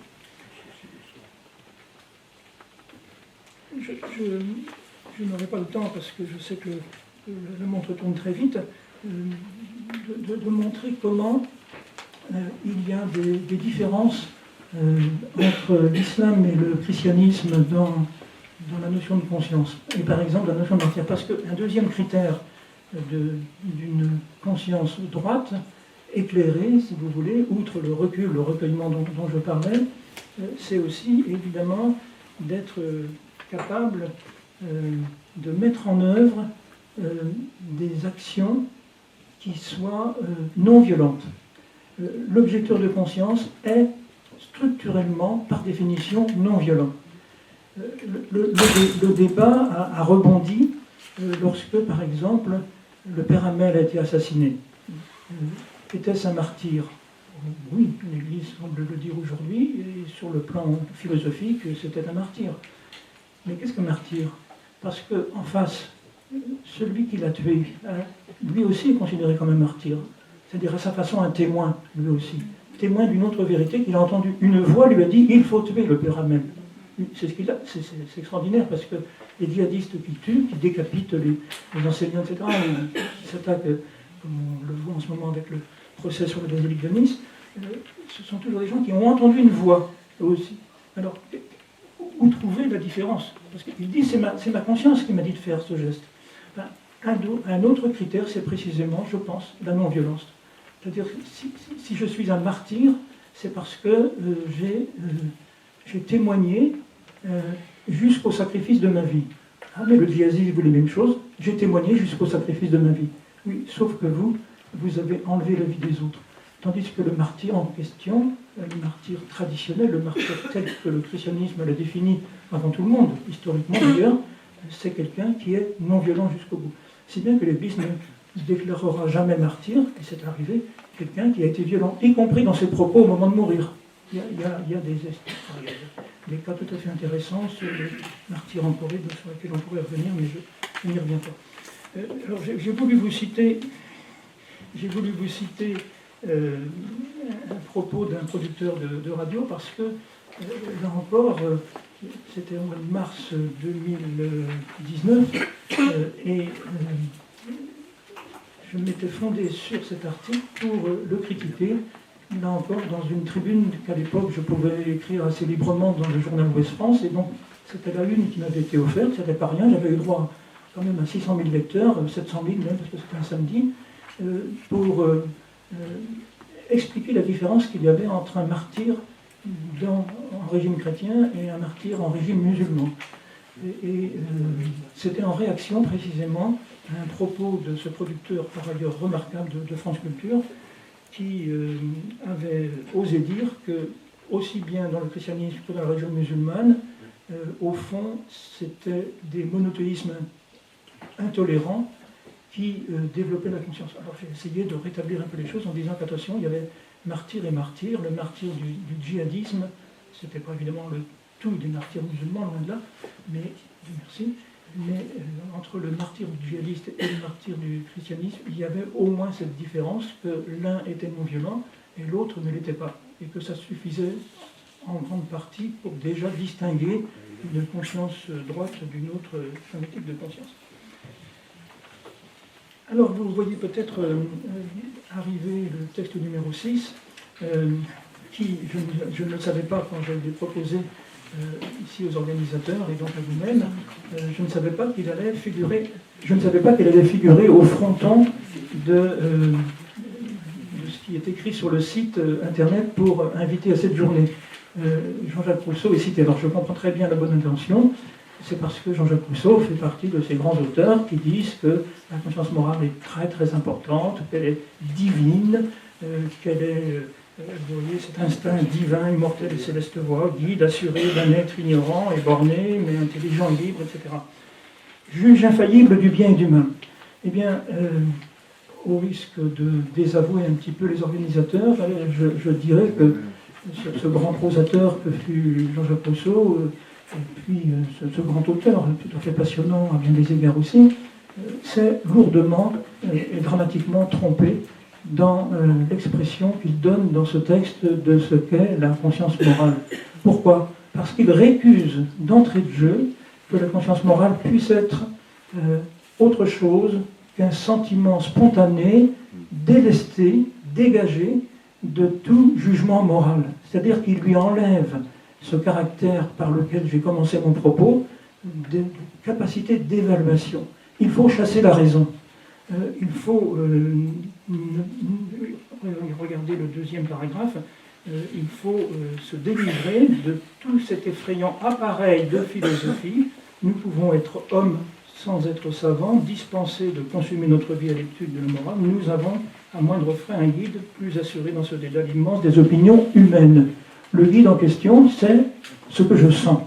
Je n'aurai pas le temps parce que je sais que la montre tourne très vite, de montrer comment il y a des différences entre l'islam et le christianisme dans la notion de conscience. Et par exemple, la notion de martyr. Parce qu'un deuxième critère d'une conscience droite, éclairée, si vous voulez, outre le recul, le recueillement dont je parlais, c'est aussi évidemment d'être capable de mettre en œuvre des actions qui soient non violentes. L'objecteur de conscience est structurellement, par définition, non violent. Le débat a rebondi lorsque, par exemple, le père Hamel a été assassiné. Était-ce un martyr? Oui, l'Église semble le dire aujourd'hui, et sur le plan philosophique, c'était un martyr. Mais qu'est-ce qu'un martyr? Parce qu'en face, celui qui l'a tué, lui aussi est considéré comme un martyr. C'est-à-dire à sa façon un témoin, lui aussi. Témoin d'une autre vérité qu'il a entendue. Une voix lui a dit « il faut tuer le père Hamel ». C'est ce qu'il a. C'est extraordinaire parce que les djihadistes qui tuent, qui décapitent les enseignants, etc., ou qui s'attaquent, comme on le voit en ce moment avec le procès sur le basilique de Nice, ce sont toujours des gens qui ont entendu une voix, eux aussi. Alors, où trouver la différence? Parce qu'il dit c'est ma conscience qui m'a dit de faire ce geste. Enfin, un autre critère, c'est précisément, je pense, la non-violence. C'est-à-dire, si je suis un martyr, c'est parce que j'ai témoigné jusqu'au sacrifice de ma vie. Ah, mais le djihadiste voulait les mêmes choses. J'ai témoigné jusqu'au sacrifice de ma vie. Oui, sauf que vous avez enlevé la vie des autres. Tandis que le martyr en question, le martyr traditionnel, le martyr tel que le christianisme l'a défini avant tout le monde, historiquement d'ailleurs, c'est quelqu'un qui est non-violent jusqu'au bout. Si bien que l'Église ne déclarera jamais martyr, et c'est arrivé, quelqu'un qui a été violent, y compris dans ses propos au moment de mourir. Il y a des cas tout à fait intéressants sur les martyrs en Corée, sur lesquels on pourrait revenir, mais je n'y reviens pas. Alors j'ai voulu vous citer un propos d'un producteur de radio, parce que, là encore, c'était au mois de mars 2019, et je m'étais fondé sur cet article pour le critiquer, là encore dans une tribune qu'à l'époque je pouvais écrire assez librement dans le journal Ouest France, et donc c'était la une qui m'avait été offerte, c'était pas rien, j'avais eu droit quand même à 600 000 lecteurs, 700 000 même, parce que c'était un samedi, pour expliquer la différence qu'il y avait entre un martyr en régime chrétien et un martyr en régime musulman. Et c'était en réaction précisément à un propos de ce producteur par ailleurs remarquable de France Culture, qui avait osé dire que, aussi bien dans le christianisme que dans la religion musulmane, au fond, c'était des monothéismes intolérants qui développait la conscience. Alors j'ai essayé de rétablir un peu les choses en disant qu'attention, il y avait martyr et martyr. Le martyr du djihadisme, c'était pas évidemment le tout des martyrs musulmans, loin de là, mais Dieu merci. Mais entre le martyr du djihadiste et le martyr du christianisme, il y avait au moins cette différence que l'un était non violent et l'autre ne l'était pas. Et que ça suffisait en grande partie pour déjà distinguer une conscience droite d'une autre type de conscience. Alors vous voyez peut-être arriver le texte numéro 6, qui je ne le savais pas quand je l'ai proposé ici aux organisateurs et donc à vous-même, je ne savais pas qu'il allait figurer au fronton de ce qui est écrit sur le site internet pour inviter à cette journée. Jean-Jacques Rousseau est cité. Alors je comprends très bien la bonne intention, c'est parce que Jean-Jacques Rousseau fait partie de ces grands auteurs qui disent que la conscience morale est très très importante, qu'elle est divine, qu'elle est, vous voyez, cet instinct divin, immortel et céleste voix, guide, assuré d'un être ignorant et borné, mais intelligent et libre, etc. Juge infaillible du bien et du mal. Eh bien, au risque de désavouer un petit peu les organisateurs, je dirais que ce grand prosateur que fut Jean-Jacques Rousseau, et puis ce grand auteur, tout à fait passionnant à bien des égards aussi, s'est lourdement et dramatiquement trompé dans l'expression qu'il donne dans ce texte de ce qu'est la conscience morale. Pourquoi ? Parce qu'il récuse d'entrée de jeu que la conscience morale puisse être autre chose qu'un sentiment spontané, délesté, dégagé de tout jugement moral. C'est-à-dire qu'il lui enlève ce caractère par lequel j'ai commencé mon propos, de capacité d'évaluation. Il faut chasser la raison. Il faut regarder le deuxième paragraphe. Il faut se délivrer de tout cet effrayant appareil de philosophie. Nous pouvons être hommes sans être savants, dispensés de consumer notre vie à l'étude de la morale. Nous avons, à moindre frais, un guide plus assuré dans ce dédale immense des opinions humaines. Le guide en question, c'est ce que je sens.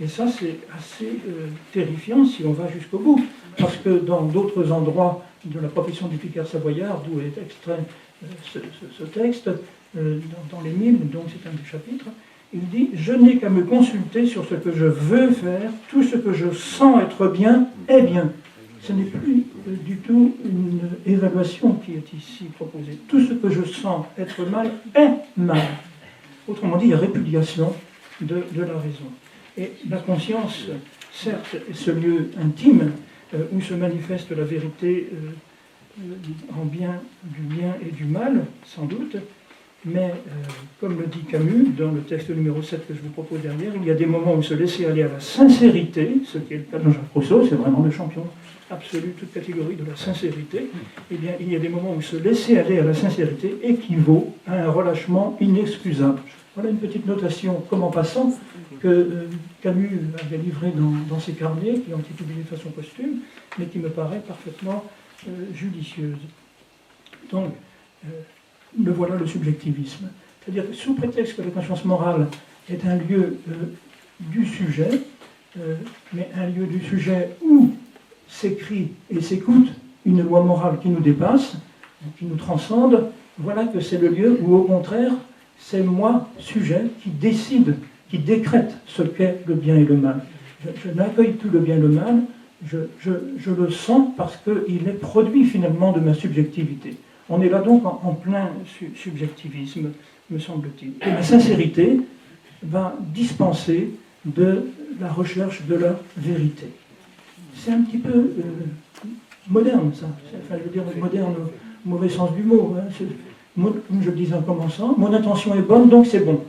Et ça, c'est assez terrifiant si on va jusqu'au bout. Parce que dans d'autres endroits de la profession du Picard savoyard, d'où est extrait ce texte, dans les 1000, donc c'est un des chapitres, il dit « Je n'ai qu'à me consulter sur ce que je veux faire, tout ce que je sens être bien est bien ». Ce n'est plus du tout une évaluation qui est ici proposée. Tout ce que je sens être mal est mal. Autrement dit, il y a répudiation de la raison. Et la conscience, certes, est ce lieu intime où se manifeste la vérité en bien, du bien et du mal, sans doute, mais comme le dit Camus dans le texte numéro 7 que je vous propose derrière, il y a des moments où se laisser aller à la sincérité, ce qui est le cas de Jean-Jacques Rousseau, c'est vraiment le champion absolu, toute catégorie de la sincérité. Eh bien, il y a des moments où se laisser aller à la sincérité équivaut à un relâchement inexcusable. Voilà une petite notation, comme en passant, que Camus avait livrée dans ses carnets, qui ont été publiés de façon posthume, mais qui me paraît parfaitement judicieuse. Donc, le voilà le subjectivisme. C'est-à-dire que sous prétexte que la conscience morale est un lieu du sujet, mais un lieu du sujet où s'écrit et s'écoute une loi morale qui nous dépasse, qui nous transcende, voilà que c'est le lieu où, au contraire, c'est moi, sujet, qui décide, qui décrète ce qu'est le bien et le mal. Je n'accueille plus le bien et le mal, je le sens parce qu'il est produit finalement de ma subjectivité. On est là donc en plein subjectivisme, me semble-t-il. Et la sincérité va dispenser de la recherche de la vérité. C'est un petit peu moderne, ça. Enfin, je veux dire moderne au mauvais sens du mot. Hein. Comme je le disais en commençant, mon intention est bonne, donc c'est bon.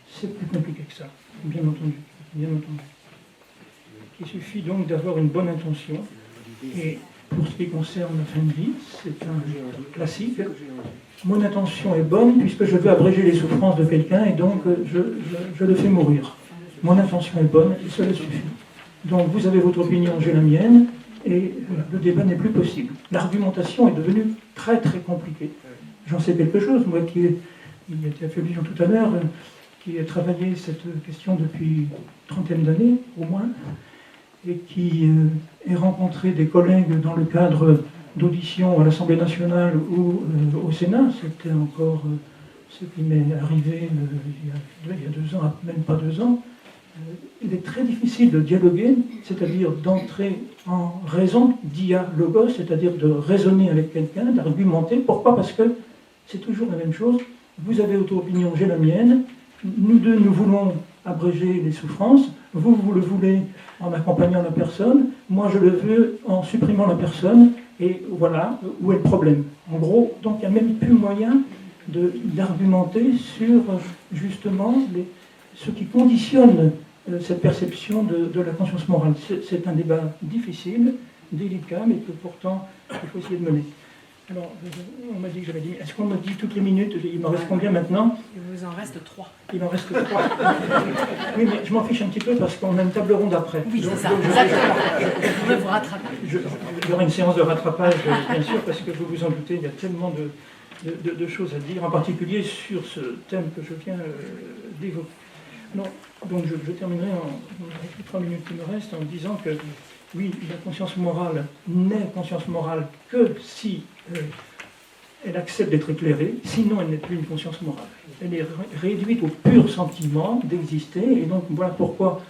C'est plus compliqué que ça, bien entendu. Bien entendu. Il suffit donc d'avoir une bonne intention. Et pour ce qui concerne la fin de vie, c'est un classique. Mon intention est bonne puisque je veux abréger les souffrances de quelqu'un et donc je le fais mourir. Mon intention est bonne et cela suffit. Donc vous avez votre opinion, j'ai la mienne, et le débat n'est plus possible. L'argumentation est devenue très très compliquée. J'en sais quelque chose, moi qui il a été fait allusion tout à l'heure, qui ai travaillé cette question depuis une trentaine d'années, au moins. et qui ai rencontré des collègues dans le cadre d'auditions à l'Assemblée nationale ou au Sénat. C'était encore ce qui m'est arrivé il y a 2 ans, même pas 2 ans. Il est très difficile de dialoguer, c'est-à-dire d'entrer en raison, dialogos, c'est-à-dire de raisonner avec quelqu'un, d'argumenter. Pourquoi? Parce que c'est toujours la même chose. Vous avez votre opinion, j'ai la mienne. Nous deux, nous voulons abréger les souffrances. Vous le voulez en accompagnant la personne. Moi, je le veux en supprimant la personne. Et voilà où est le problème. En gros, donc il n'y a même plus moyen d'argumenter sur justement ce qui conditionne cette perception de la conscience morale. C'est un débat difficile, délicat, mais que pourtant il faut essayer de mener. Alors, on m'a dit que j'avais dit. Est-ce qu'on me dit toutes les minutes? Il m'en reste combien maintenant? Il vous en reste 3. Il m'en reste 3. Oui, mais je m'en fiche un petit peu parce qu'on a une table ronde après. Oui, c'est ça, exactement. Je pourrais vous rattraper. Il y aura une séance de rattrapage, bien sûr, parce que vous vous en doutez, il y a tellement de choses à dire, en particulier sur ce thème que je viens d'évoquer. Donc je terminerai avec les 3 minutes qui me restent en disant que oui, la conscience morale n'est conscience morale que si elle accepte d'être éclairée, sinon elle n'est plus une conscience morale. Elle est réduite au pur sentiment d'exister, et donc voilà pourquoi,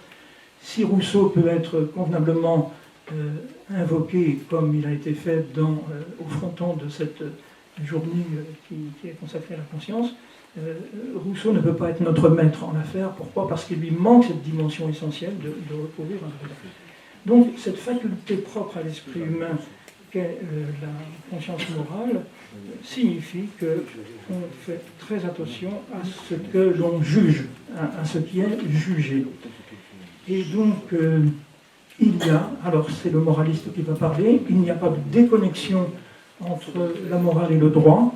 si Rousseau peut être convenablement invoqué comme il a été fait au fronton de cette journée qui est consacrée à la conscience, Rousseau ne peut pas être notre maître en l'affaire. Pourquoi? Parce qu'il lui manque cette dimension essentielle de recouvrir un peu. Donc cette faculté propre à l'esprit humain qu'est la conscience morale signifie qu'on fait très attention à ce que l'on juge, à ce qui est jugé. Et donc il y a, alors c'est le moraliste qui va parler, il n'y a pas de déconnexion entre la morale et le droit,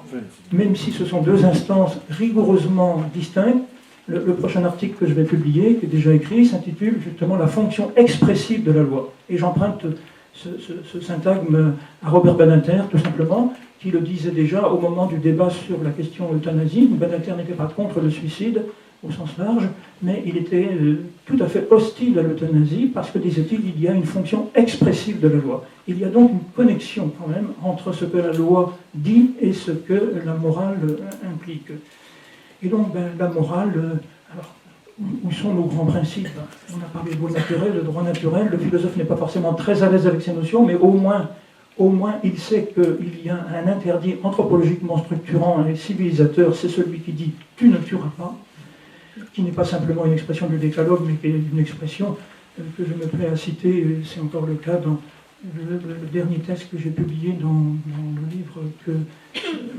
même si ce sont 2 instances rigoureusement distinctes. Le prochain article que je vais publier, qui est déjà écrit, s'intitule justement La fonction expressive de la loi. Et j'emprunte ce syntagme à Robert Badinter, tout simplement, qui le disait déjà au moment du débat sur la question euthanasie. Badinter n'était pas contre le suicide au sens large, mais il était tout à fait hostile à l'euthanasie parce que, disait-il, il y a une fonction expressive de la loi. Il y a donc une connexion quand même entre ce que la loi dit et ce que la morale implique. Et donc la morale, alors où sont nos grands principes? On a parlé de loi naturelle, de droit naturel, le philosophe n'est pas forcément très à l'aise avec ces notions, mais au moins il sait qu'il y a un interdit anthropologiquement structurant et civilisateur, c'est celui qui dit « tu ne tueras pas », qui n'est pas simplement une expression du décalogue, mais qui est une expression que je me plais à citer, c'est encore le cas dans le dernier texte que j'ai publié dans le livre que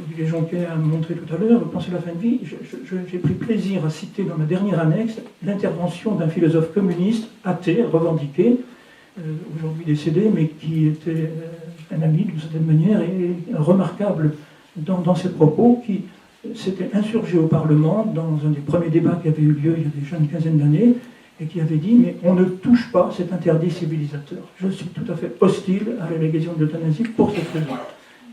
Olivier Jonquet a montré tout à l'heure, Penser la fin de vie. J'ai pris plaisir à citer dans ma dernière annexe l'intervention d'un philosophe communiste, athée, revendiqué, aujourd'hui décédé, mais qui était un ami d'une certaine manière et remarquable dans ses propos, qui s'était insurgé au Parlement dans un des premiers débats qui avait eu lieu il y a déjà une quinzaine d'années, et qui avait dit « mais on ne touche pas cet interdit civilisateur. Je suis tout à fait hostile à la légalisation de l'euthanasie pour cette raison. »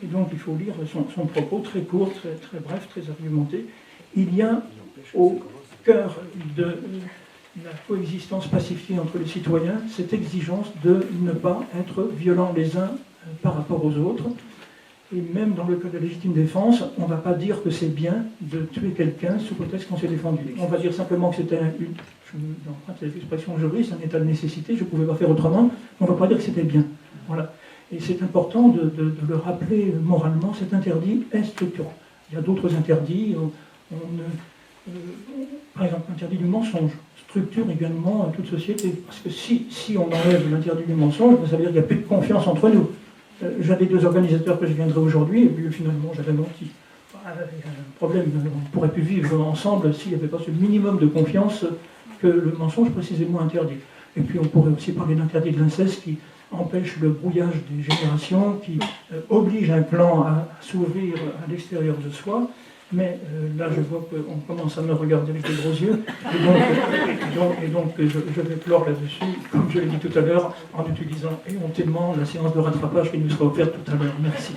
Et donc il faut lire son propos, très court, très bref, très argumenté. Il y a au cœur de la coexistence pacifiée entre les citoyens cette exigence de ne pas être violents les uns par rapport aux autres. Et même dans le cas de la légitime défense, on ne va pas dire que c'est bien de tuer quelqu'un sous prétexte qu'on s'est défendu. On va dire simplement que c'était l'expression juriste, un état de nécessité, je ne pouvais pas faire autrement, on ne va pas dire que c'était bien. Voilà. Et c'est important de le rappeler moralement, cet interdit est structurant. Il y a d'autres interdits, par exemple l'interdit du mensonge, structure également toute société. Parce que si on enlève l'interdit du mensonge, ça veut dire qu'il n'y a plus de confiance entre nous. J'avais 2 organisateurs que je viendrai aujourd'hui, et puis finalement j'avais menti. Il y a un problème, on ne pourrait plus vivre ensemble s'il n'y avait pas ce minimum de confiance que le mensonge précisément interdit. Et puis on pourrait aussi parler d'interdit de l'inceste qui empêche le brouillage des générations, qui oblige un clan à s'ouvrir à l'extérieur de soi. Mais là, je vois qu'on commence à me regarder avec des gros yeux. Et donc je vais clore là-dessus, comme je l'ai dit tout à l'heure, en utilisant éhontément la séance de rattrapage qui nous sera offerte tout à l'heure. Merci.